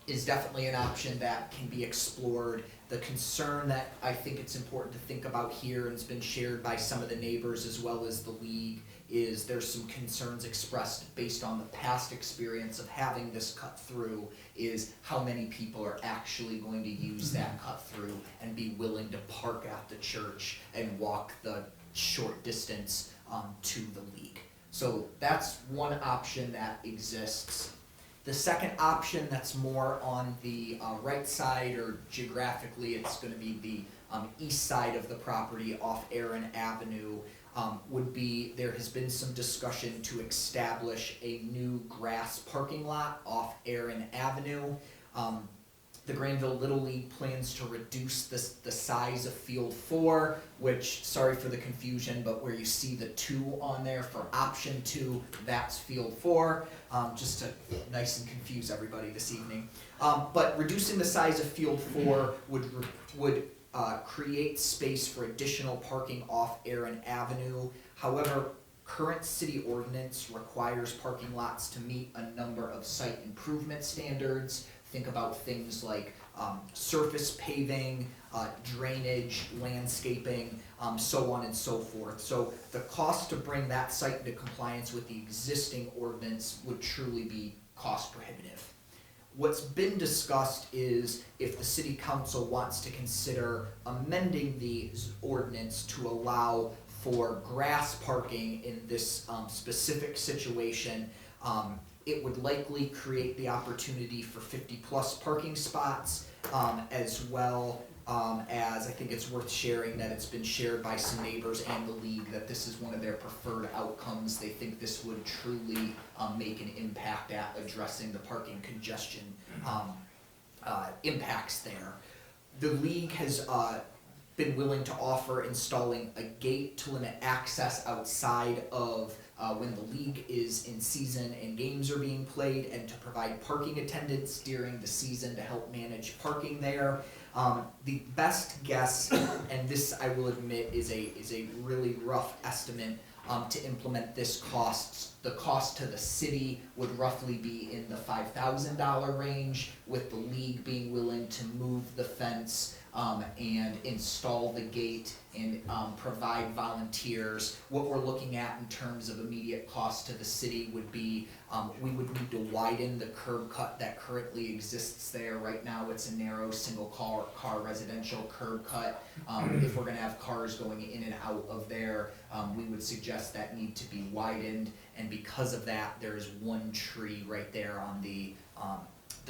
is definitely an option that can be explored. The concern that I think it's important to think about here, and it's been shared by some of the neighbors as well as the league, is there's some concerns expressed based on the past experience of having this cut through, is how many people are actually going to use that cut through and be willing to park at the church and walk the short distance to the league. So that's one option that exists. The second option that's more on the right side, or geographically it's going to be the east side of the property off Aaron Avenue, would be, there has been some discussion to establish a new grass parking lot off Aaron Avenue. The Grandville Little League plans to reduce the size of Field 4, which, sorry for the confusion, but where you see the 2 on there for option 2, that's Field 4, just to nice and confuse everybody this evening. But reducing the size of Field 4 would create space for additional parking off Aaron Avenue. However, current city ordinance requires parking lots to meet a number of site improvement standards. Think about things like surface paving, drainage, landscaping, so on and so forth. So the cost to bring that site into compliance with the existing ordinance would truly be cost prohibitive. What's been discussed is if the city council wants to consider amending the ordinance to allow for grass parking in this specific situation, it would likely create the opportunity for 50+ parking spots, as well as, I think it's worth sharing that it's been shared by some neighbors and the league that this is one of their preferred outcomes. They think this would truly make an impact at addressing the parking congestion impacts there. The league has been willing to offer installing a gate to limit access outside of when the league is in season and games are being played, and to provide parking attendants during the season to help manage parking there. The best guess, and this I will admit is a really rough estimate to implement this the cost to the city would roughly be in the $5,000 range, with the league being willing to move the fence and install the gate and provide volunteers. What we're looking at in terms of immediate cost to the city would be, we would need to widen the curb cut that currently exists there. Right now, it's a narrow single car residential curb cut. If we're gonna have cars going in and out of there, we would suggest that need to be widened. And because of that, there's one tree right there on the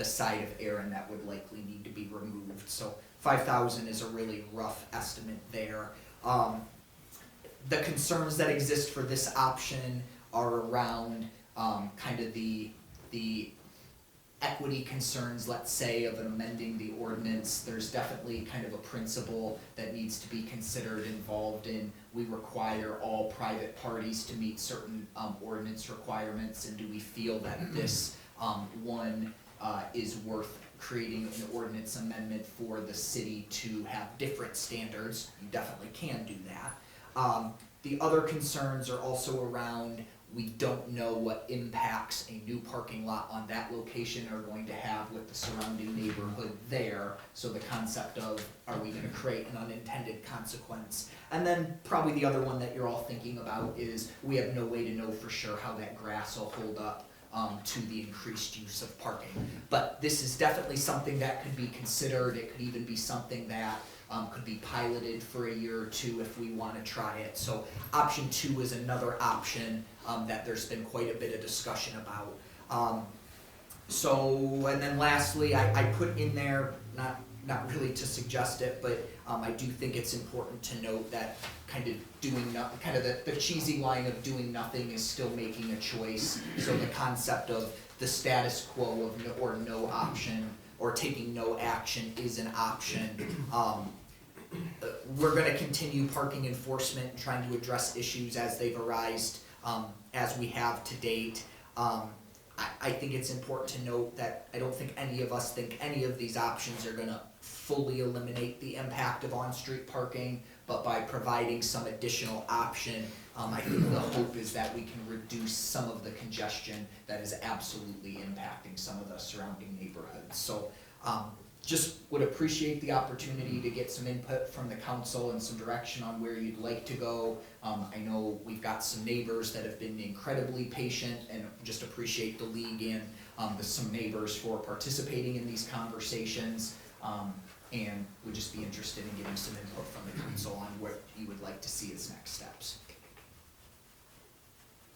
side of Aaron that would likely need to be removed. So 5,000 is a really rough estimate there. The concerns that exist for this option are around kind of the equity concerns, let's say, of amending the ordinance. There's definitely kind of a principle that needs to be considered involved in, we require all private parties to meet certain ordinance requirements, and do we feel that this one is worth creating an ordinance amendment for the city to have different standards? You definitely can do that. The other concerns are also around, we don't know what impacts a new parking lot on that location are going to have with the surrounding neighborhood there. So the concept of, are we gonna create an unintended consequence? And then probably the other one that you're all thinking about is, we have no way to know for sure how that grass will hold up to the increased use of parking. But this is definitely something that could be considered. It could even be something that could be piloted for a year or two if we want to try it. So option 2 is another option that there's been quite a bit of discussion about. And then lastly, I put in there, not really to suggest it, but I do think it's important to note that kind of the cheesy line of doing nothing is still making a choice. So the concept of the status quo of no option, or taking no action is an option. We're gonna continue parking enforcement and trying to address issues as they've arisen, as we have to date. I think it's important to note that I don't think any of us think any of these options are gonna fully eliminate the impact of on-street parking, but by providing some additional option, I think the hope is that we can reduce some of the congestion that is absolutely impacting some of the surrounding neighborhoods. So just would appreciate the opportunity to get some input from the council and some direction on where you'd like to go. I know we've got some neighbors that have been incredibly patient, and just appreciate the league and some neighbors for participating in these conversations. And would just be interested in getting some input from the council on what you would like to see as next steps.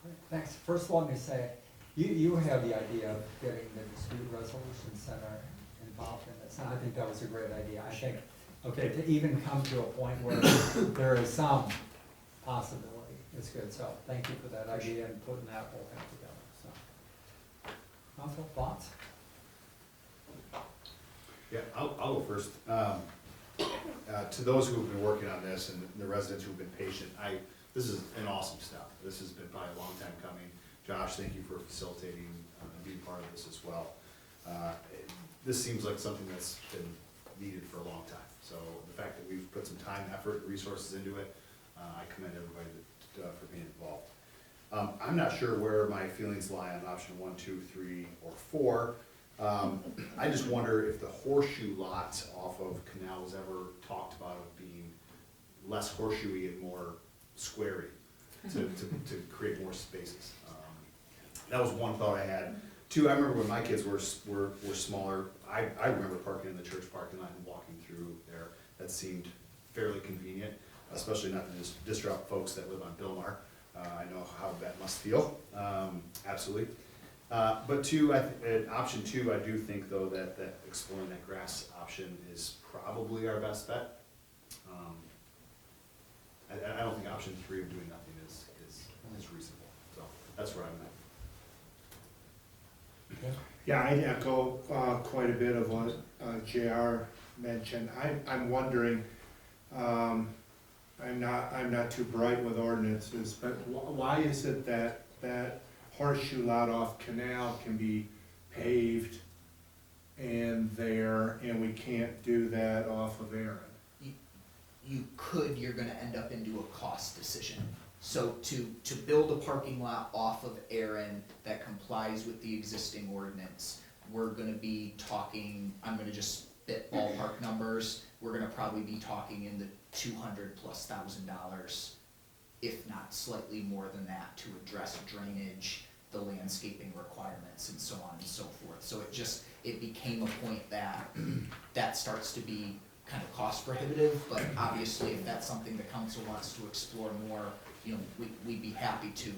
Great, thanks. First, let me say, you have the idea of getting the dispute resolution center involved in this, and I think that was a great idea. I think, okay, to even come to a point where there is some possibility is good, so thank you for that idea and putting that whole thing together, so. Council, thoughts? Yeah, I'll go first. To those who have been working on this and the residents who have been patient, this is an awesome step. This has been probably a long time coming. Josh, thank you for facilitating and being part of this as well. This seems like something that's been needed for a long time. So the fact that we've put some time, effort, resources into it, I commend everybody for being involved. I'm not sure where my feelings lie on option 1, 2, 3, or 4. I just wonder if the horseshoe lot off of Canal was ever talked about of being less horseshoey and more squarey to create more spaces. That was one thought I had. 2, I remember when my kids were smaller, I remember parking in the church parking lot and walking through there. That seemed fairly convenient, especially not to disrupt folks that live on Billmar. I know how that must feel, absolutely. But 2, option 2, I do think though that exploring that grass option is probably our best bet. I don't think option 3 of doing nothing is reasonable. So that's where I'm at. Yeah, I echo quite a bit of what JR mentioned. I'm wondering, I'm not too bright with ordinances, but why is it that horseshoe lot off Canal can be paved and we can't do that off of Aaron? You're gonna end up into a cost decision. So to build a parking lot off of Aaron that complies with the existing ordinance, we're gonna be talking, I'm gonna just ballpark numbers, we're gonna probably be talking in the $200,000+, if not slightly more than that, to address drainage, the landscaping requirements, and so on and so forth. So it became a point that that starts to be kind of cost prohibitive, but obviously if that's something the council wants to explore more, we'd be happy to.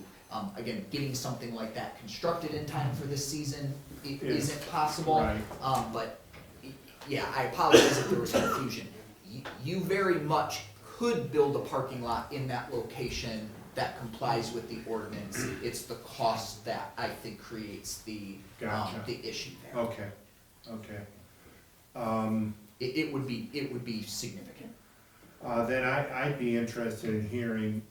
Again, getting something like that constructed in time for this season isn't possible. Right. But yeah, I apologize if there was confusion. You very much could build a parking lot in that location that complies with the ordinance. It's the cost that I think creates the issue there. Okay, okay. It would be significant. Then I'd be interested in hearing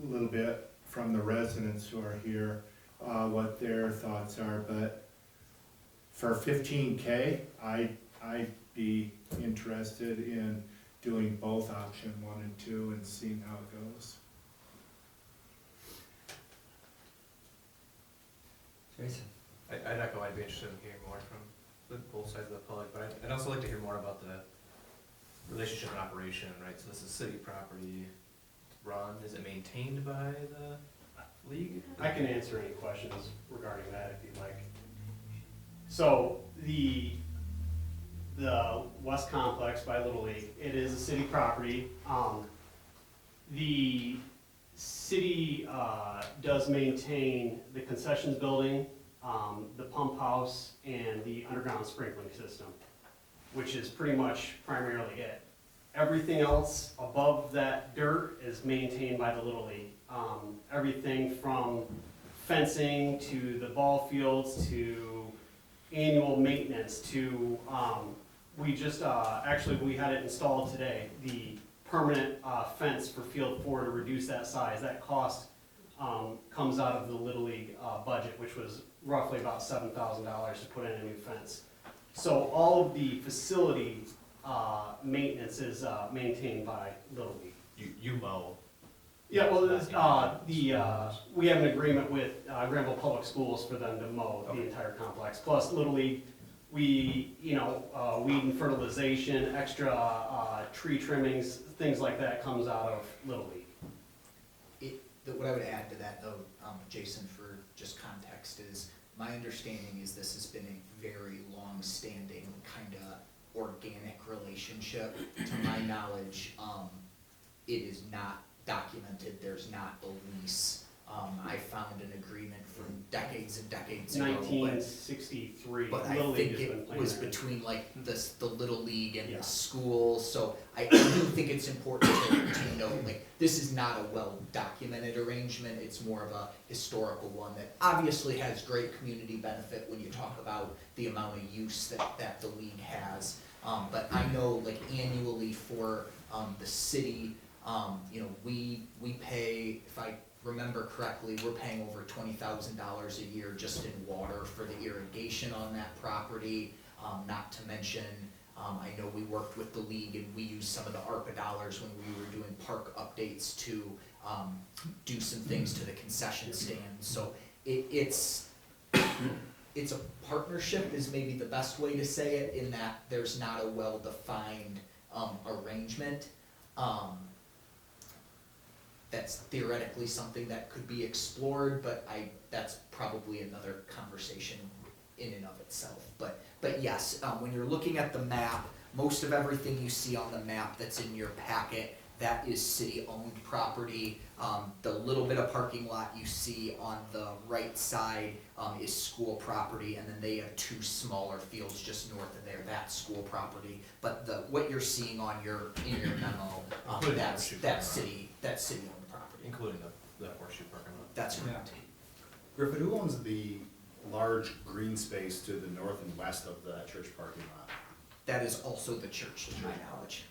a little bit from the residents who are here, what their thoughts are, but for $15K, I'd be interested in doing both option 1 and 2 and seeing how it goes. Jason? I'd echo, I'd be interested in hearing more from both sides of the public, but I'd also like to hear more about the relationship and operation, right? So this is city property run, is it maintained by the league? I can answer any questions regarding that if you'd like. So the West Complex by Little League, it is a city property. The city does maintain the concessions building, the pump house, and the underground sprinkling system, which is pretty much primarily it. Everything else above that dirt is maintained by the Little League. Everything from fencing to the ball fields to annual maintenance to, we just, actually we had it installed today, the permanent fence for Field 4 to reduce that size. That cost comes out of the Little League budget, which was roughly about $7,000 to put in a new fence. So all of the facility maintenance is maintained by Little League. You mow? Yeah, well, we have an agreement with Grandville Public Schools for them to mow the entire complex. Plus Little League, we, weed and fertilization, extra tree trimmings, things like that comes out of Little League. What I would add to that though, Jason, for just context, is my understanding is this has been a very long-standing kind of organic relationship. To my knowledge, it is not documented, there's not a lease. I found an agreement from decades and decades ago. 1963. But I Little think League has been it playing was there. between like the Little League and Yeah. the school, so I do think it's important to know, like, this is not a well-documented arrangement, it's more of a historical one that obviously has great community benefit when you talk about the amount of use that the league has. But I know, like, annually for the city, we pay, if I remember correctly, we're paying over $20,000 a year just in water for the irrigation on that property. Not to mention, I know we worked with the league and we used some of the ARPA dollars when we were doing park updates to do some things to the concession stand. So it's a partnership is maybe the best way to say it, in that there's not a well-defined arrangement. That's theoretically something that could be explored, but that's probably another conversation in and of itself. But yes, when you're looking at the map, most of everything you see on the map that's in your packet, that is city-owned property. The little bit of parking lot you see on the right side is school property, and then they have 2 smaller fields just north of there. That's school property. But what you're seeing in your memo, that's city-owned property, Including the horseshoe parking lot? That's correct. Griffin, who owns the large green space to the north and west of the church parking lot? That is also the church, to my knowledge.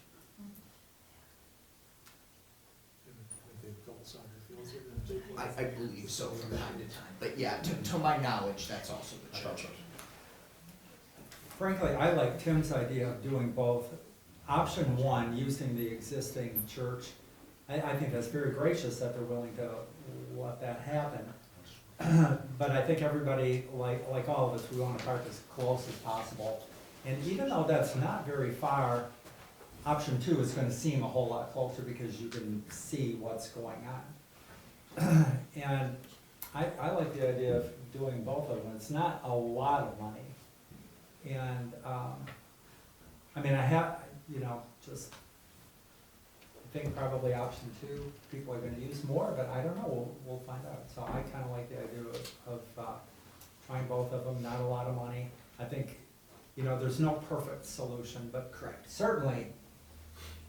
I believe so from time to time, but yeah, to my knowledge, that's also the church. Frankly, I like Tim's idea of doing both. Option 1, using the existing church, I think that's very gracious that they're willing to let that happen. But I think everybody, like all of us, we want to park as close as possible. And even though that's not very far, option 2 is gonna seem a whole lot closer because you can see what's going on. And I like the idea of doing both of them. It's not a lot of money. And, I mean, I have, you know, just, I think probably option 2, people are gonna use more, but I don't know, we'll find out. So I kinda like the idea of trying both of them, not a lot of money. I think, you know, there's no perfect solution, but Correct. certainly,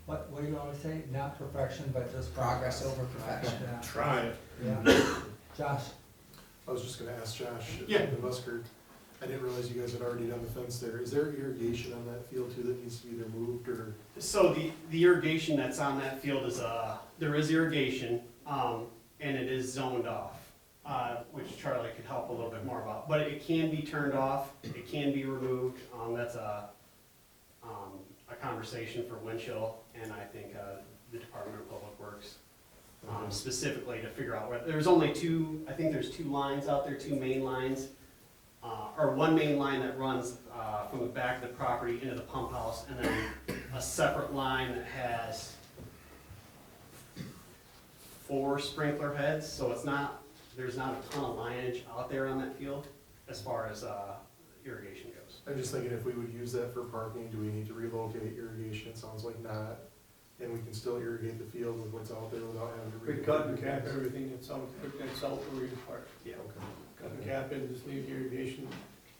what do you always say? Not perfection, but just Progress over perfection. Yeah. Try it. Yeah. Josh? I was just gonna ask Josh, Yeah. the Musker, I didn't realize you guys had already done the fence there. Is there irrigation on that field too that needs to be either moved or? So the irrigation that's on that field is, there is irrigation, and it is zoned off, which Charlie could help a little bit more about. But it can be turned off, it can be removed, that's a conversation for Winchell, and I think, the Department of Public Works, specifically to figure out where, there's only I think there's 2 lines out there, 2 main lines, or one main line that runs from the back of the property into the pump house, and then a separate line that has 4 sprinkler heads, so there's not a ton of lineage out there on that field as far as irrigation goes. I'm just thinking if we would use that for parking, do we need to relocate irrigation? It sounds like not. And we can still irrigate the field with what's out there without having to. We cut and cap everything that's out of Reed Park. Yeah. Okay. Cut and cap it, just leave irrigation,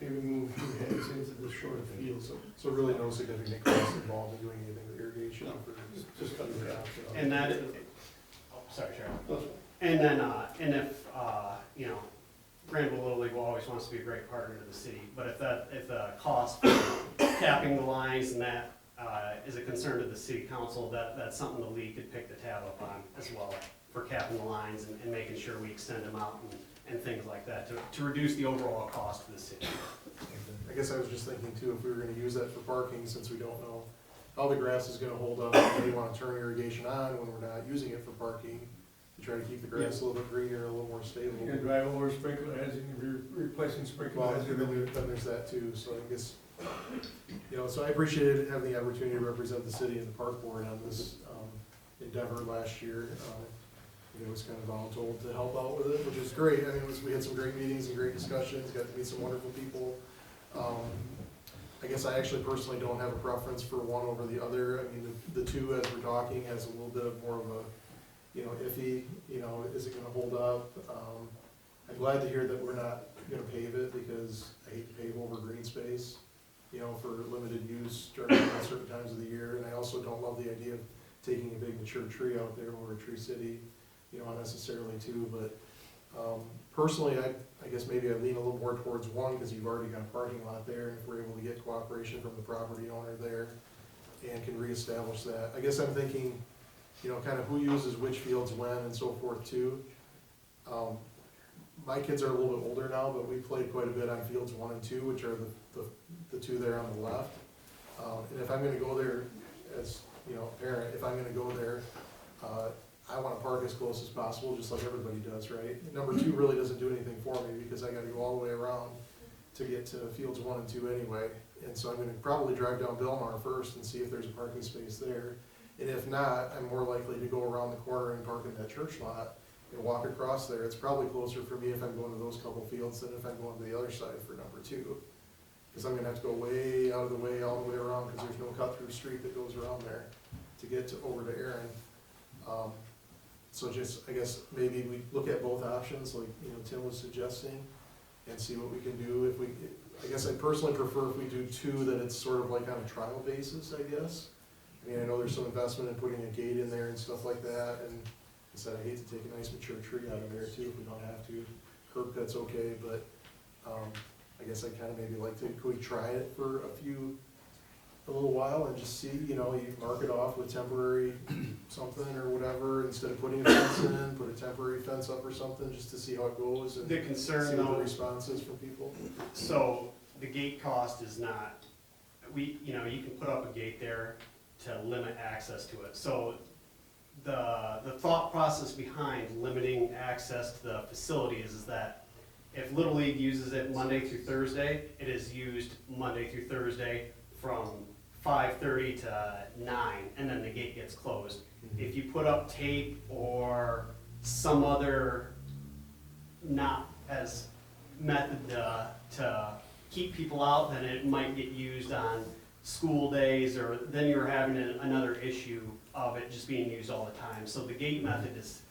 maybe move a few heads into the shorter field, so So really no significant cost involved in doing anything with irrigation for. just cut and cap. And that, sorry, Sharon. That's fine. And then, and if, you know, Grandville Little League will always wants to be a great partner to the city, but if the cost for capping the lines and that is a concern to the city council, that's something the league could pick the tab up on as well, for capping the lines and making sure we extend them out and things like that, to reduce the overall cost to the city. I guess I was just thinking too, if we were gonna use that for parking, since we don't know how the grass is gonna hold up, we may wanna turn irrigation on when we're not using it for parking, to try to keep the grass a little bit greener, a little more stable. You can drive over sprinkler heads, you can be replacing sprinkler Well, heads. then there's that too, so I guess, you know, so I appreciated having the opportunity to represent the city and the park board on this, endeavor last year. You know, it was kind of voluntold to help out with it, which is great. I mean, we had some great meetings and great discussions, got to meet some wonderful people. I guess I actually personally don't have a preference for one over the other. I mean, the 2 as we're talking has a little bit of more of a, you know, iffy, you know, is it gonna hold up? I'm glad to hear that we're not gonna pave it, because I hate to pave over green space, you know, for limited use during certain times of the year. And I also don't love the idea of taking a big mature tree out there over Tree City, you know, unnecessarily too. But personally, I guess maybe I lean a little more towards 1, because you've already got a parking lot there, and if we're able to get cooperation from the property owner there and can reestablish that. I guess I'm thinking, you know, kind of who uses which fields when and so forth too. My kids are a little bit older now, but we played quite a bit on fields 1 and 2, which are the 2 there on the left. And if I'm gonna go there as, you know, a parent, if I'm gonna go there, I wanna park as close as possible, just like everybody does, right? Number 2 really doesn't do anything for me, because I gotta go all the way around to get to fields 1 and 2 anyway. And so I'm gonna probably drive down Belmar first and see if there's a parking space there. And if not, I'm more likely to go around the corner and park in that church lot and walk across there. It's probably closer for me if I'm going to those couple fields than if I'm going to the other side for number 2. Because I'm gonna have to go way out of the way, all the way around, because there's no cut-through street that goes around there to get to over to Erin. So just, I guess, maybe we look at both options, like, you know, Tim was suggesting, and see what we can do. I guess I personally prefer if we do 2, that it's sort of like on a trial basis, I guess. I mean, I know there's some investment in putting a gate in there and stuff like that, and I said I hate to take a nice mature tree out of there too if we don't have to. Curb cut's okay, but, I guess I kinda maybe like to, could we try it for a little while and just see, you know, you mark it off with temporary something or whatever, instead of putting a fence in, put a temporary fence up or something, just to see how it goes and The concern see what though, the response is from people. so the gate cost is not, you know, you can put up a gate there to limit access to it. So the thought process behind limiting access to the facility is that if Little League uses it Monday through Thursday, it is used Monday through Thursday, from 5:30 to 9, and then the gate gets closed. If you put up tape or some other not as method to keep people out, then it might get used on school days, or then you're having another issue of it just being used all the time. So the gate method is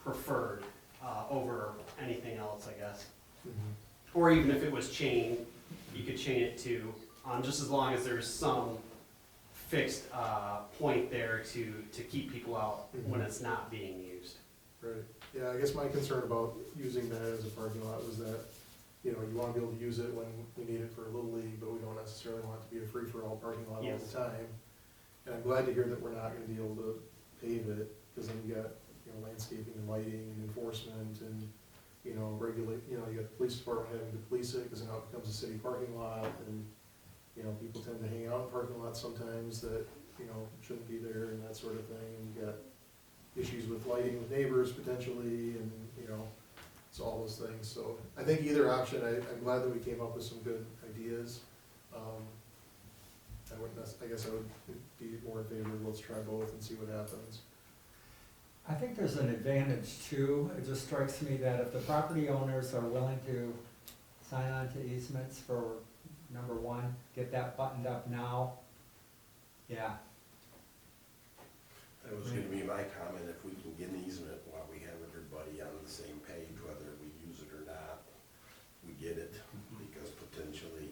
preferred over anything else, I guess. Or even if it was chained, you could chain it to, just as long as there's some fixed point there to keep people out when it's not being used. Right, yeah, I guess my concern about using that as a parking lot was that, you know, you wanna be able to use it when we need it for a Little League, but we don't necessarily want it to be a free-for-all parking lot all Yes. the time. And I'm glad to hear that we're not gonna be able to pave it, cause then you got, you know, landscaping and lighting and enforcement and, you know, regulate, you know, you got the police department having to police it, cause now it becomes a city parking lot, and, you know, people tend to hang out in parking lots sometimes that, you know, shouldn't be there and that sort of thing, and you got issues with lighting with neighbors potentially, and, you know, it's all those things, so I think either option, I'm glad that we came up with some good ideas. I guess I would be more in favor of let's try both and see what happens. I think there's an advantage too. It just strikes me that if the property owners are willing to sign on to easements for, number one, get that buttoned up now, yeah. That was gonna be my comment, if we can get an easement while we have everybody on the same page, whether we use it or not, we get it, because potentially,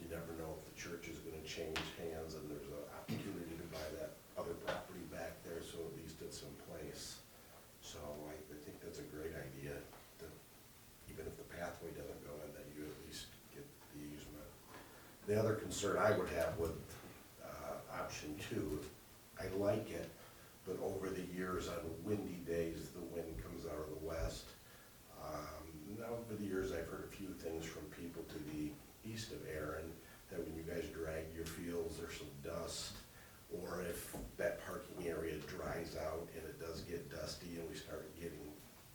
you never know if the church is gonna change hands and there's an opportunity to buy that other property back there, so at least it's in place. So I think that's a great idea, that even if the pathway doesn't go in, that you at least get the easement. The other concern I would have with option 2, I like it, but over the years on windy days, the wind comes out of the west. Now over the years, I've heard a few things from people to the east of Aaron, that when you guys drag your fields, there's some dust, or if that parking area dries out and it does get dusty and we start getting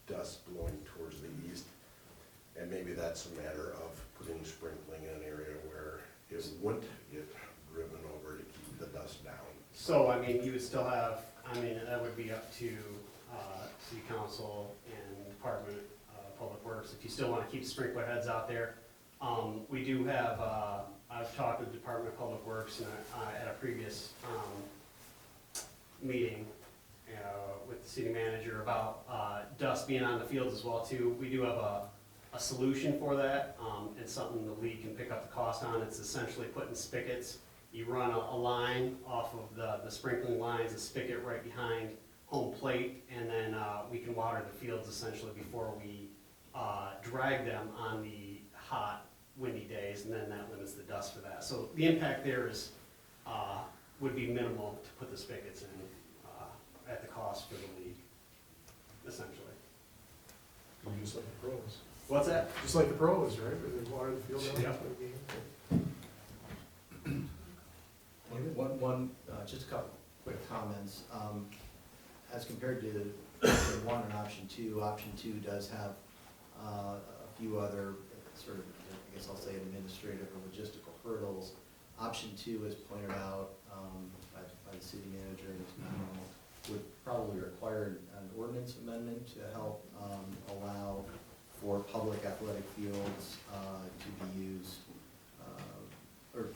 dust blowing towards the east, and maybe that's a matter of putting sprinkling in an area where it wouldn't get driven over to keep the dust down. So, I mean, you would still have, that would be up to City Council and Department of Public Works, if you still want to keep sprinkler heads out there. We do have, I've talked with the Department of Public Works and at a previous meeting with the city manager about dust being on the fields as well too. We do have a solution for that. It's something the league can pick up the cost on. It's essentially putting spigots. You run a line off of the sprinkling lines, a spigot right behind home plate, and then we can water the fields essentially before we drag them on the hot, windy days, and then that limits the dust for that. So the impact there is would be minimal to put the spigots in at the cost for the league, essentially. Just like the pros. What's that? Just like the pros, right, where they water the field down. Yep. Just a couple quick comments. As compared to option 1 and option 2 does have a few other sort of, I guess I'll say, administrative or logistical hurdles. Option 2, as pointed out by the city manager in his memo, would probably require an ordinance amendment to help allow for public athletic fields to be used, or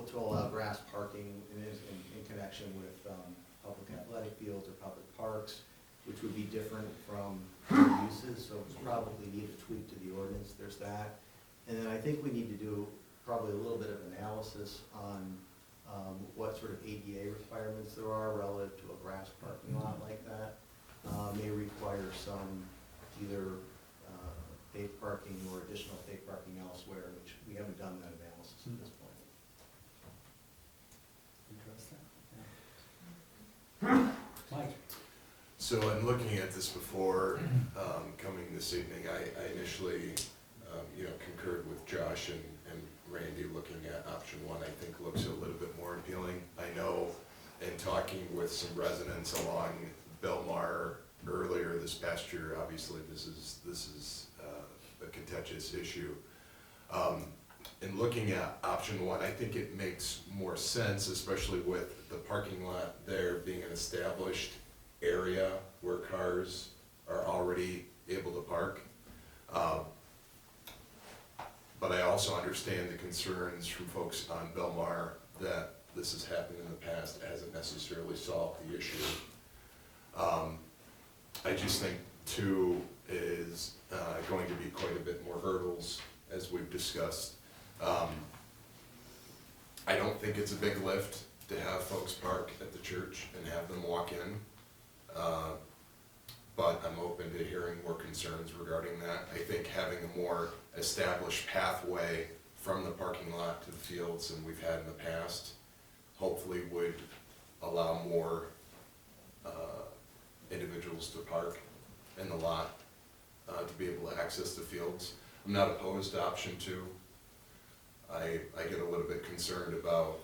to allow grass parking in connection with public athletic fields or public parks, which would be different from other uses, so we probably need a tweak to the ordinance, there's that. And then I think we need to do probably a little bit of analysis on what sort of ADA requirements there are relative to a grass parking lot like that. May require some either paid parking or additional paid parking elsewhere, which we haven't done that analysis at this point. Mike? So in looking at this before coming this evening, I initially concurred with Josh and Randy. Looking at option 1, I think looks a little bit more appealing. I know in talking with some residents along Belmar earlier this past year, obviously this is a contentious issue. in looking at option one, I think it makes more sense, especially with the parking lot there being an established area where cars are already able to park. But I also understand the concerns from folks on Belmar that this has happened in the past, hasn't necessarily solved the issue. I just think two is going to be quite a bit more hurdles, as we've discussed. I don't think it's a big lift to have folks park at the church and have them walk in. But I'm open to hearing more concerns regarding that. I think having a more established pathway from the parking lot to the fields than we've had in the past, hopefully would allow more individuals to park in the lot to be able to access the fields. I'm not opposed to option two. I get a little bit concerned about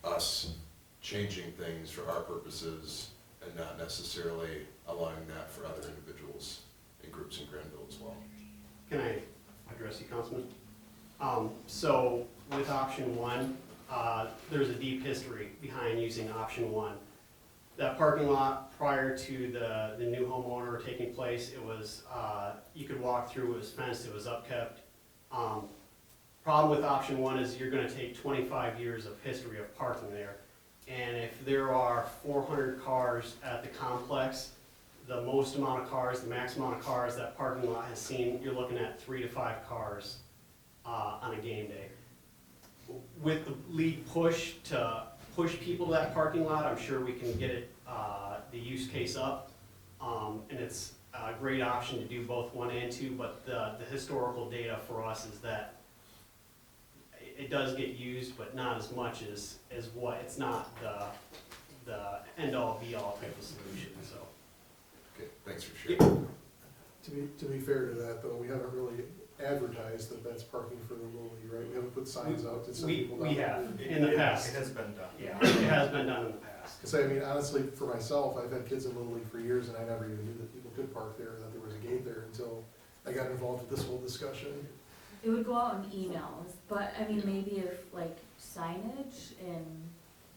us changing things for our purposes and not necessarily allowing that for other individuals and groups in Grandville as well. Can I address you, Councilman? So with option one, there's a deep history behind using option one. That parking lot prior to the new homeowner taking place, it was, you could walk through, it was fenced, it was upkept. Problem with option one is you're gonna take 25 years of history of parking there. And if there are 400 cars at the complex, the most amount of cars, the max amount of cars that parking lot has seen, you're looking at 3 to 5 cars on a game day. With the league push to push people to that parking lot, I'm sure we can get it, the use case up. And it's a great option to do both 1 and 2, but the historical data for us is that it does get used, but not as much as what, it's not the end-all be-all type of solution, so. Okay, thanks for sharing. To be fair to that, though, we haven't really advertised that that's parking for the Little League, right? We haven't put signs out to send people down. We have, in the past. It has been done. Yeah, it has been done in the past. Cause I mean, honestly, for myself, I've had kids in Little League for years and I never even knew that people could park there, that there was a gate there until I got involved with this whole discussion. It would go out in emails, but I mean, maybe if like signage and,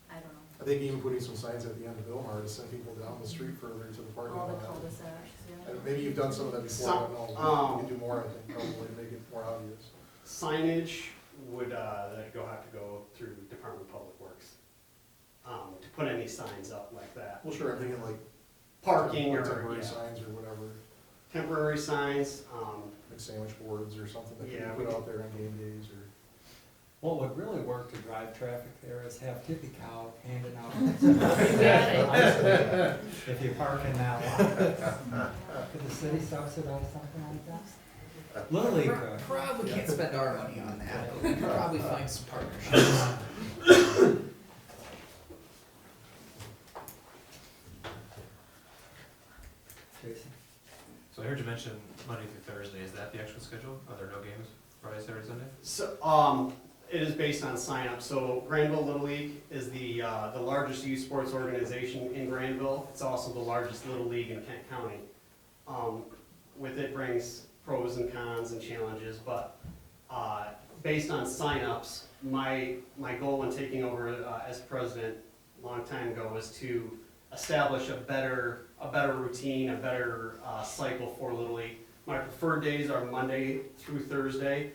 I don't know, I think even putting some signs at the end of Vilmar to send people down the street further to the parking all lot. the cul-de-sacs, yeah. And maybe you've done some of that before, I don't know, we can do more, I think, probably, to make it more obvious. Signage would, have to go through Department of Public Works, to put any signs up like that. Well, sure, I'm thinking like. Parking or, temporary yeah, signs or whatever, temporary signs, like sandwich boards or something that Yeah, can be put out there on game days or. What would really work to drive traffic there is have Tippy Cow handing out. If you park in that lot. Could the city subsidize something like that? Little League could. Probably can't spend our money on that, but we could probably find some partnerships. Jason? So I heard you mention Monday through Thursday. Is that the actual schedule? Are there no games Friday, Saturday, Sunday? So, it is based on sign-up. So Grandville Little League is the largest youth sports organization in Grandville. It's also the largest Little League in Kent County. With it brings pros and cons and challenges, but based on sign-ups, my goal when taking over as president a long time ago was to establish a better routine, a better cycle for Little League. My preferred days are Monday through Thursday.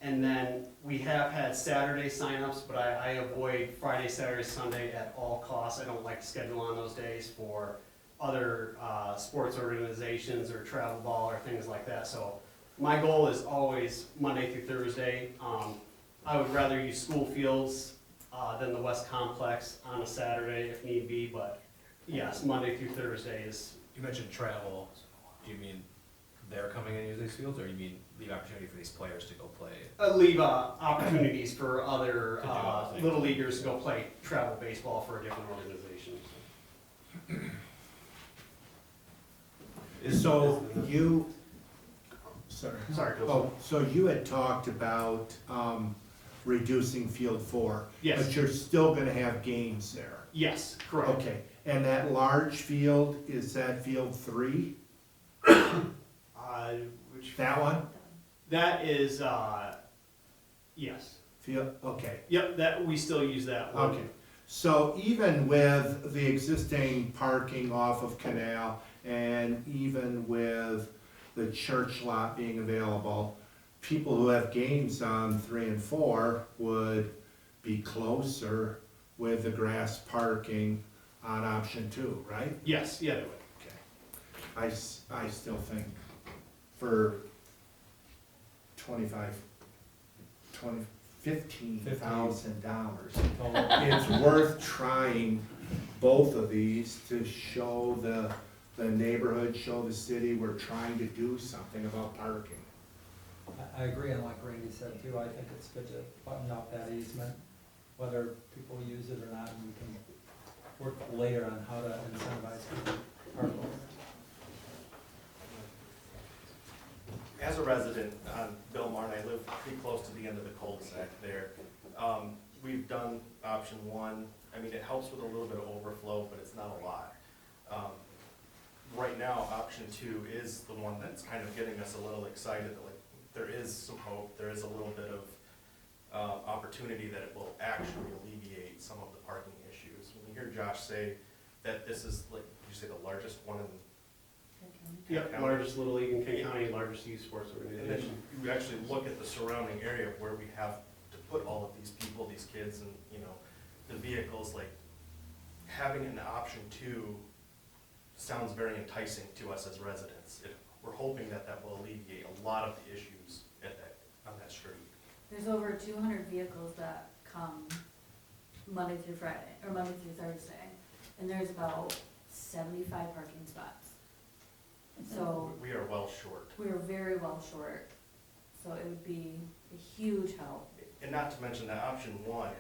And then we have had Saturday signups, but I avoid Friday, Saturday, Sunday at all costs. I don't like to schedule on those days for other sports organizations or travel ball or things like that. So my goal is always Monday through Thursday. I would rather use school fields than the West Complex on a Saturday if need be, but yes, Monday through Thursday is. You mentioned travel. Do you mean they're coming in and using these fields, or you mean leave opportunity for these players to go play? Leave opportunities for other To do other things. little leaguers to go play travel baseball for a different organization. So you, Sorry, Councilman. oh, so you had talked about, reducing field 4. Yes. But you're still gonna have games there. Yes, correct. Okay, and that large field, is that field 3? Which That one? that is Yes. Okay. Yep, that, we still use that one. Okay, so even with the existing parking off of Canal and even with the church lot being available, people who have games on 3 and 4 would be closer with the grass parking on option 2, right? Yes, yeah, they would. I still think for $15,000, it's worth trying both of these to show the neighborhood, show the city we're trying to do something about parking. I agree, and like Randy said too, I think it's good to button out that easement, whether people use it or not, and we can work later on how to incentivize people to park over. As a resident on Bill Martin, I live pretty close to the end of the cul-de-sac there. We've done option 1. I mean, it helps with a little bit of overflow, but it's not a lot. Right now, option 2 is the one that's kind of getting us a little excited. Like, there is some hope, there is a little bit of opportunity that it will actually alleviate some of the parking issues. When you hear Josh say that this is, like, did you say the largest one in Yep, County? largest Little League in Kent County, largest youth sports And then organization. you actually look at the surrounding area where we have to put all of these people, these kids, and, you know, the vehicles, like, having an option 2 sounds very enticing to us as residents. We're hoping that that will alleviate a lot of the issues on that street. There's over 200 vehicles that come Monday through Friday, or Monday through Thursday, and there's about 75 parking spots. So We are well short. we are very well short, so it would be a huge help. And not to mention that option 1,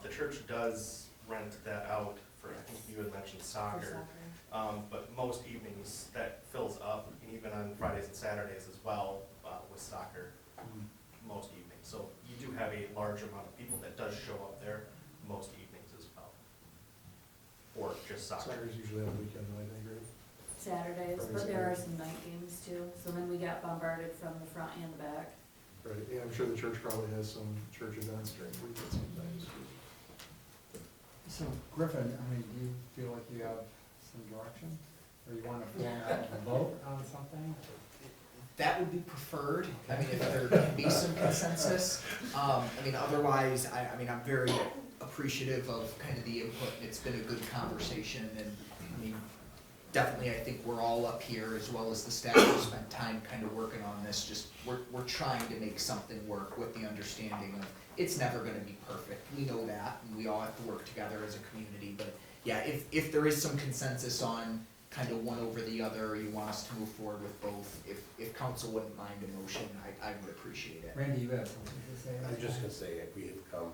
the church does rent that out for, I think you had mentioned For soccer. But most evenings that fills up, and even on Fridays and Saturdays as well, with soccer, most evenings. So you do have a large amount of people that does show up there most evenings as well. Or just soccer. Soccer's usually on the weekend, I think, right? Saturdays, but there are some night games too, so then we get bombarded from the front and the back. Right, yeah, I'm sure the church probably has some church events during the weekend sometimes. So Griffin, I mean, do you feel like you have some direction, or you want to form a vote on something? That would be preferred. I mean, if there can be some consensus. I mean, otherwise, I mean, I'm very appreciative of kind of the input. It's been a good conversation, and I mean, definitely, I think we're all up here, as well as the staff who spent time kind of working on this. Just we're trying to make something work with the understanding of it's never going to be perfect. We know that, and we all have to work together as a community. But yeah, if there is some consensus on kind of one over the other, you want us to move forward with both, if council wouldn't mind a motion, I would appreciate it. Randy, you have something to say? I was just gonna say, we have come,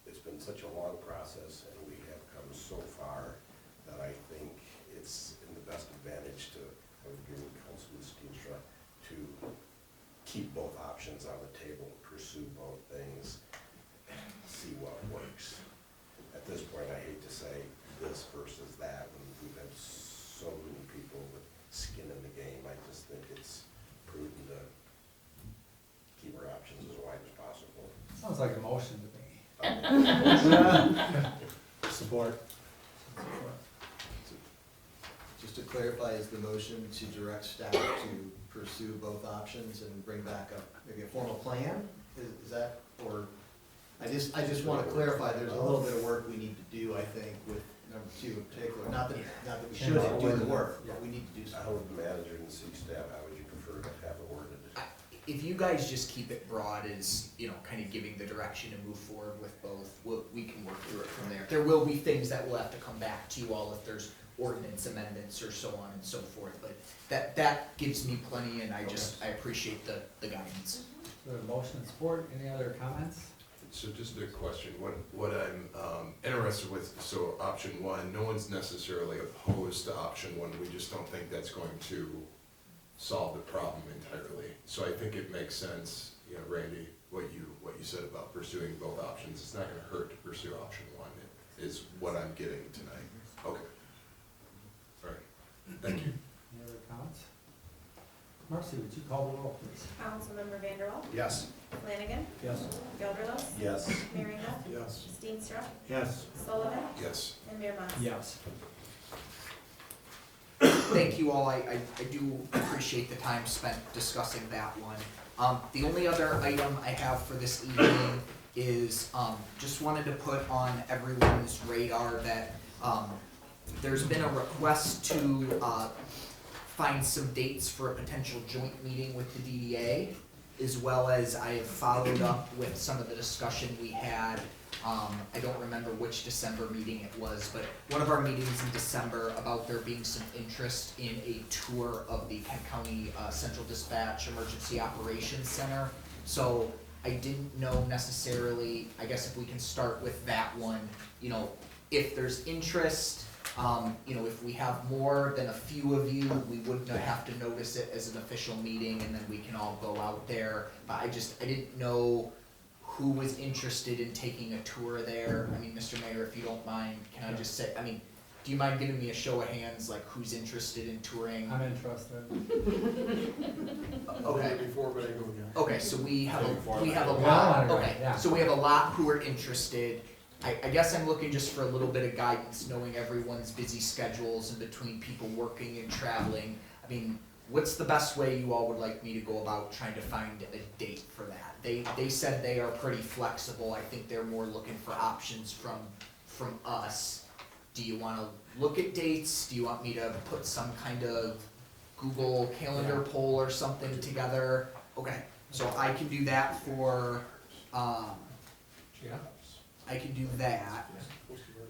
it's been such a long process, and we have come so far that I think it's in the best advantage to, I would agree with Councilman Steenstra, to keep both options on the table, pursue both things, see what works. At this point, I hate to say this versus that, when we've had so many people with skin in the game. I just think it's prudent to keep our options as wide as possible. Sounds like a motion to me. Support. Just to clarify, is the motion to direct staff to pursue both options and bring back maybe a formal plan? Is that, or, I just want to clarify, there's a little bit of work we need to do, I think, with number 2 in particular. Not that we shouldn't do the work, but we need to do something. How would the manager and the city staff, how would you prefer to have it worded? If you guys just keep it broad as, you know, kind of giving the direction to move forward with both, we can work through it from there. There will be things that will have to come back to you all if there's ordinance amendments or so on and so forth, but that gives me plenty, and I appreciate the guidance. So a motion and support, any other comments? So just a question, what I'm interested with, so option 1, no one's necessarily opposed to option 1, we just don't think that's going to solve the problem entirely. So I think it makes sense, you know, Randy, what you said about pursuing both options. It's not gonna hurt to pursue option 1, is what I'm getting tonight. Okay. All right, thank you. Any other comments? Marcy, would you call the roll, please? Councilmember Vanderwall, Yes. Flanagan, Yes. Gelderlos, Yes. Merringa, Yes. Steenstra, Yes. Sullivan, Yes. and Mayor Mas. Yes. Thank you all, I do appreciate the time spent discussing that one. The only other item I have for this evening is, just wanted to put on everyone's radar that, there's been a request to, find some dates for a potential joint meeting with the DDA, as well as I have followed up with some of the discussion we had. I don't remember which December meeting it was, but one of our meetings in December about there being some interest in a tour of the Kent County Central Dispatch Emergency Operations Center. So I didn't know necessarily, I guess if we can start with that one, you know, if there's interest, you know, if we have more than a few of you, we wouldn't have to notice it as an official meeting and then we can all go out there. But I didn't know who was interested in taking a tour there. I mean, Mr. Mayor, if you don't mind, can I just say, I mean, do you mind giving me a show of hands, like who's interested in touring? I'm interested. Okay. Before, but I go again. Okay, so we have a Yeah, lot, right, okay, yeah. so we have a lot who are interested. I guess I'm looking just for a little bit of guidance, knowing everyone's busy schedules and between people working and traveling. I mean, what's the best way you all would like me to go about trying to find a date for that? They said they are pretty flexible. I think they're more looking for options from us. Do you wanna look at dates? Do you want me to put some kind of Google Calendar poll or something together? Okay, so I can do that for, I can do that.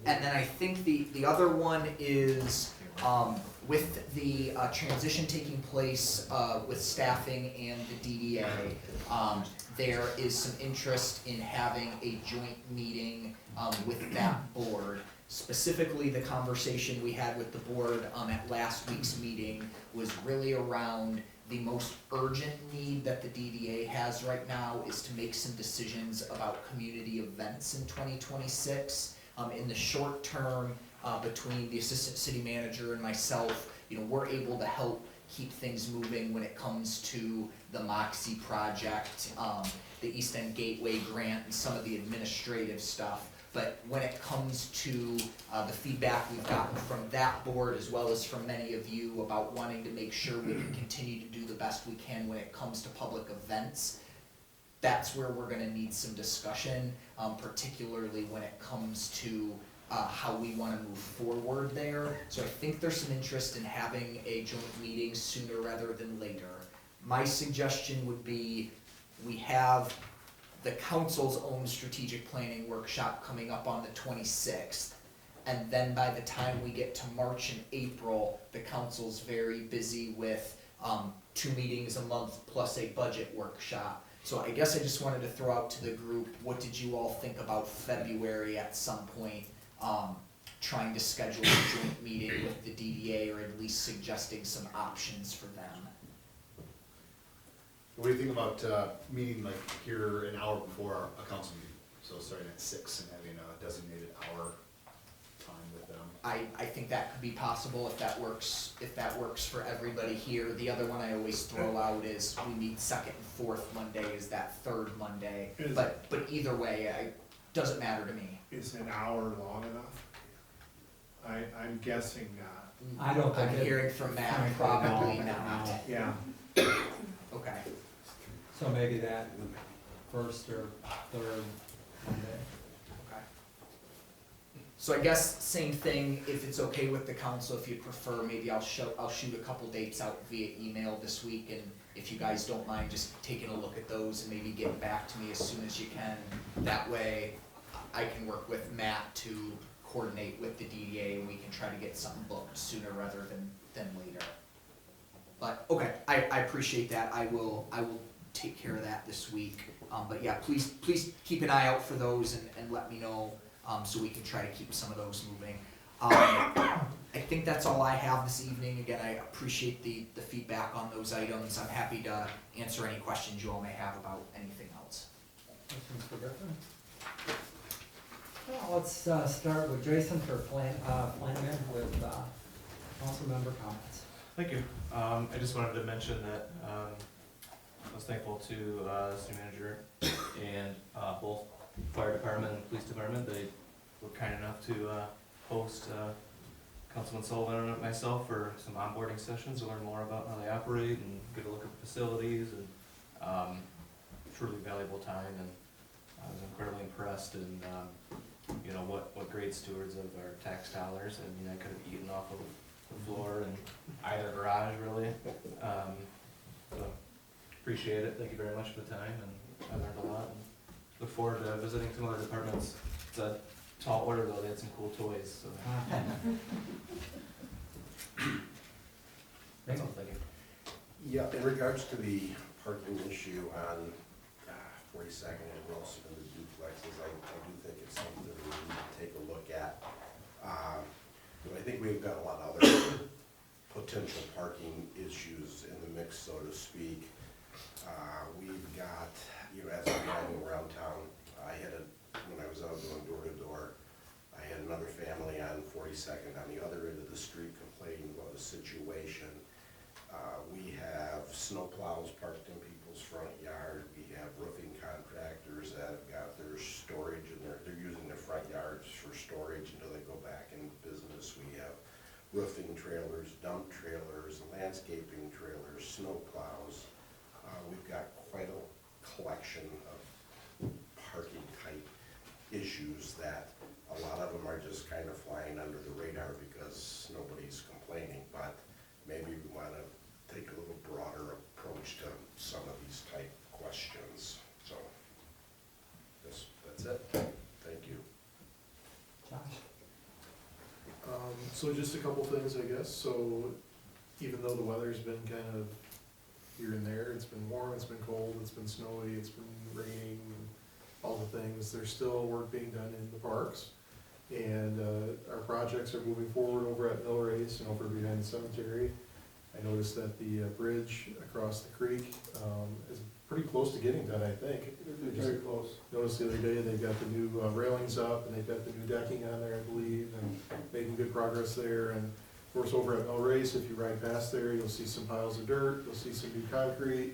And then I think the other one is, with the transition taking place with staffing and the DDA, there is some interest in having a joint meeting with that board. Specifically, the conversation we had with the board at last week's meeting was really around the most urgent need that the DDA has right now is to make some decisions about community events in 2026. In the short term, between the assistant city manager and myself, you know, we're able to help keep things moving when it comes to the Moxie project, the East End Gateway grant, and some of the administrative stuff. But when it comes to the feedback we've gotten from that board, as well as from many of you about wanting to make sure we can continue to do the best we can when it comes to public events, that's where we're gonna need some discussion, particularly when it comes to how we wanna move forward there. So I think there's some interest in having a joint meeting sooner rather than later. My suggestion would be, we have the council's own strategic planning workshop coming up on the 26th. And then by the time we get to March and April, the council's very busy with 2 meetings a month plus a budget workshop. So I guess I just wanted to throw out to the group, what did you all think about February at some point? Trying to schedule a joint meeting with the DDA, or at least suggesting some options for them. What do you think about meeting like here an hour before a council meeting? So starting at 6 and having a designated hour time with them. I think that could be possible if that works for everybody here. The other one I always throw out is we meet second and fourth Monday, is that third Monday. But either way, it doesn't matter to me. Is an hour long enough? I'm guessing not. I don't think I'm it- hearing from Matt, frankly, probably no. not. Yeah. Okay. So maybe that first or third Monday. Okay. So I guess same thing, if it's okay with the council, if you prefer, maybe I'll shoot a couple dates out via email this week, and if you guys don't mind just taking a look at those and maybe getting back to me as soon as you can. That way I can work with Matt to coordinate with the DDA and we can try to get something booked sooner rather than later. But, okay, I appreciate that, I will take care of that this week. But yeah, please keep an eye out for those and let me know, so we can try to keep some of those moving. I think that's all I have this evening. Again, I appreciate the feedback on those items. I'm happy to answer any questions you all may have about anything else. Questions for Griffin? Well, let's start with Jason for Flanagan with council member comments. Thank you. I just wanted to mention that I was thankful to the city manager and both fire department and police department. They were kind enough to host Councilman Sullivan and myself for some onboarding sessions to learn more about how they operate and get a look at the facilities, and truly valuable time. And I was incredibly impressed, and you know what great stewards of our tax dollars. I mean, I could have eaten off of the floor in either garage, really. So appreciate it. Thank you very much for the time, and I learned a lot. And look forward to visiting some other departments. It's a tall order, though. They had some cool toys. So. That's all. Thank you. Yeah, in regards to the parking issue on 42nd and Wilson and the duplexes, I do think it's something that we need to take a look at. I think we've got a lot of other potential parking issues in the mix, so to speak. We've got, as I'm driving around town, when I was out going door to door, I had another family on 42nd on the other end of the street complaining about the situation. We have snowplows parked in people's front yard. We have roofing contractors that have got their storage and they're using their front yards for storage until they go back in business. We have roofing trailers, dump trailers, landscaping trailers, snowplows. We've got quite a collection of parking type issues that a lot of them are just kind of flying under the radar because nobody's complaining, but maybe we want to take a little broader approach to some of these type questions. So that's it. Thank you. Josh? So just a couple things, I guess. So even though the weather's been kind of here and there, it's been warm, it's been cold, it's been snowy, it's been raining, all the things, there's still work being done in the parks. And our projects are moving forward over at Mill Race and over behind the cemetery. I noticed that the bridge across the creek is pretty close to getting done, I think. Very close. Noticed the other day they've got the new railings up and they've got the new decking on there, I believe, and making good progress there. And of course, over at Mill Race, if you ride past there, you'll see some piles of dirt, you'll see some new concrete.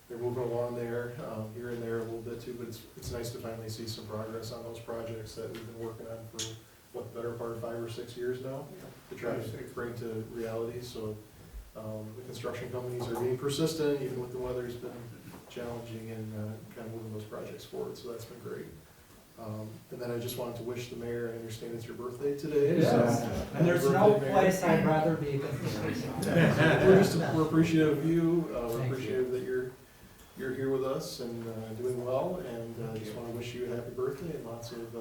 They're moving along there, here and there a little bit too, but it's nice to finally see some progress on those projects that we've been working on for, what, the better part of 5 or 6 years now, to try to bring to reality. So the construction companies are being persistent, even with the weather's been challenging, and kind of moving those projects forward, so that's been great. And then I just wanted to wish the mayor, I understand it's your birthday today. Yes. So, And there's no place I'd rather be than here. So. We're appreciative of you, we're Thank appreciative that you're here with us and doing well, and just want to wish you a happy birthday and lots of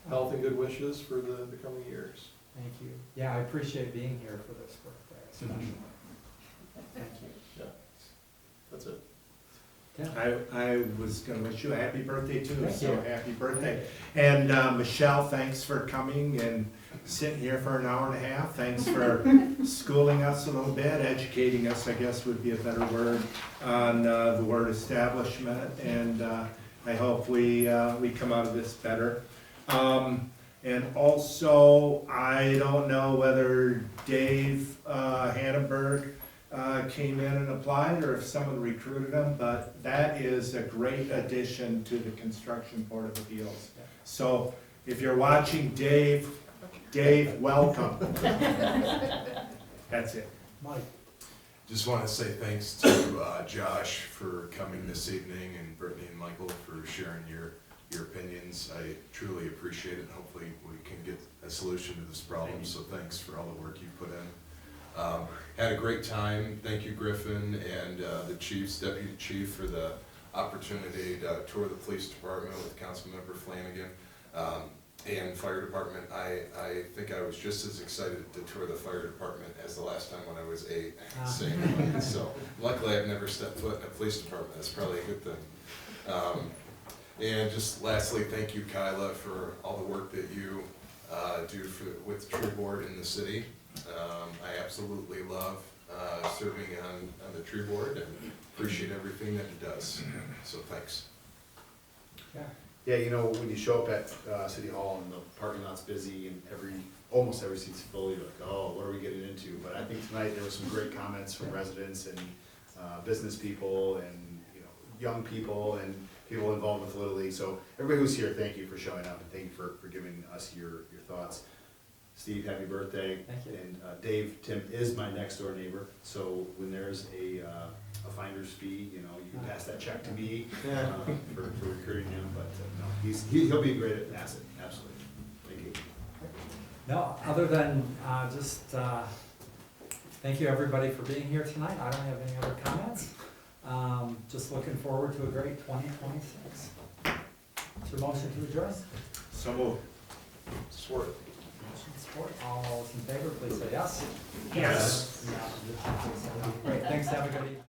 health and good wishes for the coming years. Thank you. Yeah, I appreciate being here for this birthday, especially. Thank you. Yeah, that's it. I was gonna wish you a happy birthday too, Thank so you. happy birthday. And Michelle, thanks for coming and sitting here for an hour and a half. Thanks for schooling us a little bit, educating us, I guess would be a better word, on the word establishment. And I hope we come out of this better. And also, I don't know whether Dave Hannenberg came in and applied, or if someone recruited him, but that is a great addition to the Construction Board of Appeals. So if you're watching, Dave, welcome. That's it. Mike? Just want to say thanks to Josh for coming this evening, and Brittany and Michael for sharing your opinions. I truly appreciate it. Hopefully we can get a solution to this problem, so thanks for all the work you put in. Had a great time. Thank you, Griffin, and the chiefs, deputy chief, for the opportunity to tour the police department with Councilmember Flanagan. And fire department, I think I was just as excited to tour the fire department as the last time when I was 8. So luckily I've never stepped foot in a police department. That's probably a good thing. And just lastly, thank you, Kyla, for all the work that you do with Tree Board in the city. I absolutely love serving on the Tree Board and appreciate everything that it does. So thanks. Yeah. Yeah, you know, when you show up at City Hall and the parking lot's busy and almost every seat's full, you're like, oh, what are we getting into? But I think tonight there were some great comments from residents and, business people and, you know, young people and people involved with Little League. So everybody who's here, thank you for showing up and thank you for giving us your thoughts. Steve, happy birthday. Thank you. And Dave, Tim is my next door neighbor, so when there's a finder's fee, you know, you can pass that check to me for recruiting him, but no, he'll be a great asset, absolutely. Thank you. No, other than just thank you everybody for being here tonight. I don't have any other comments. Just looking forward to a great 2026. Is there a motion to adjourn? So moved. Support. Motion support. All those in favor, please say yes. Yes. Great, thanks, have a good evening.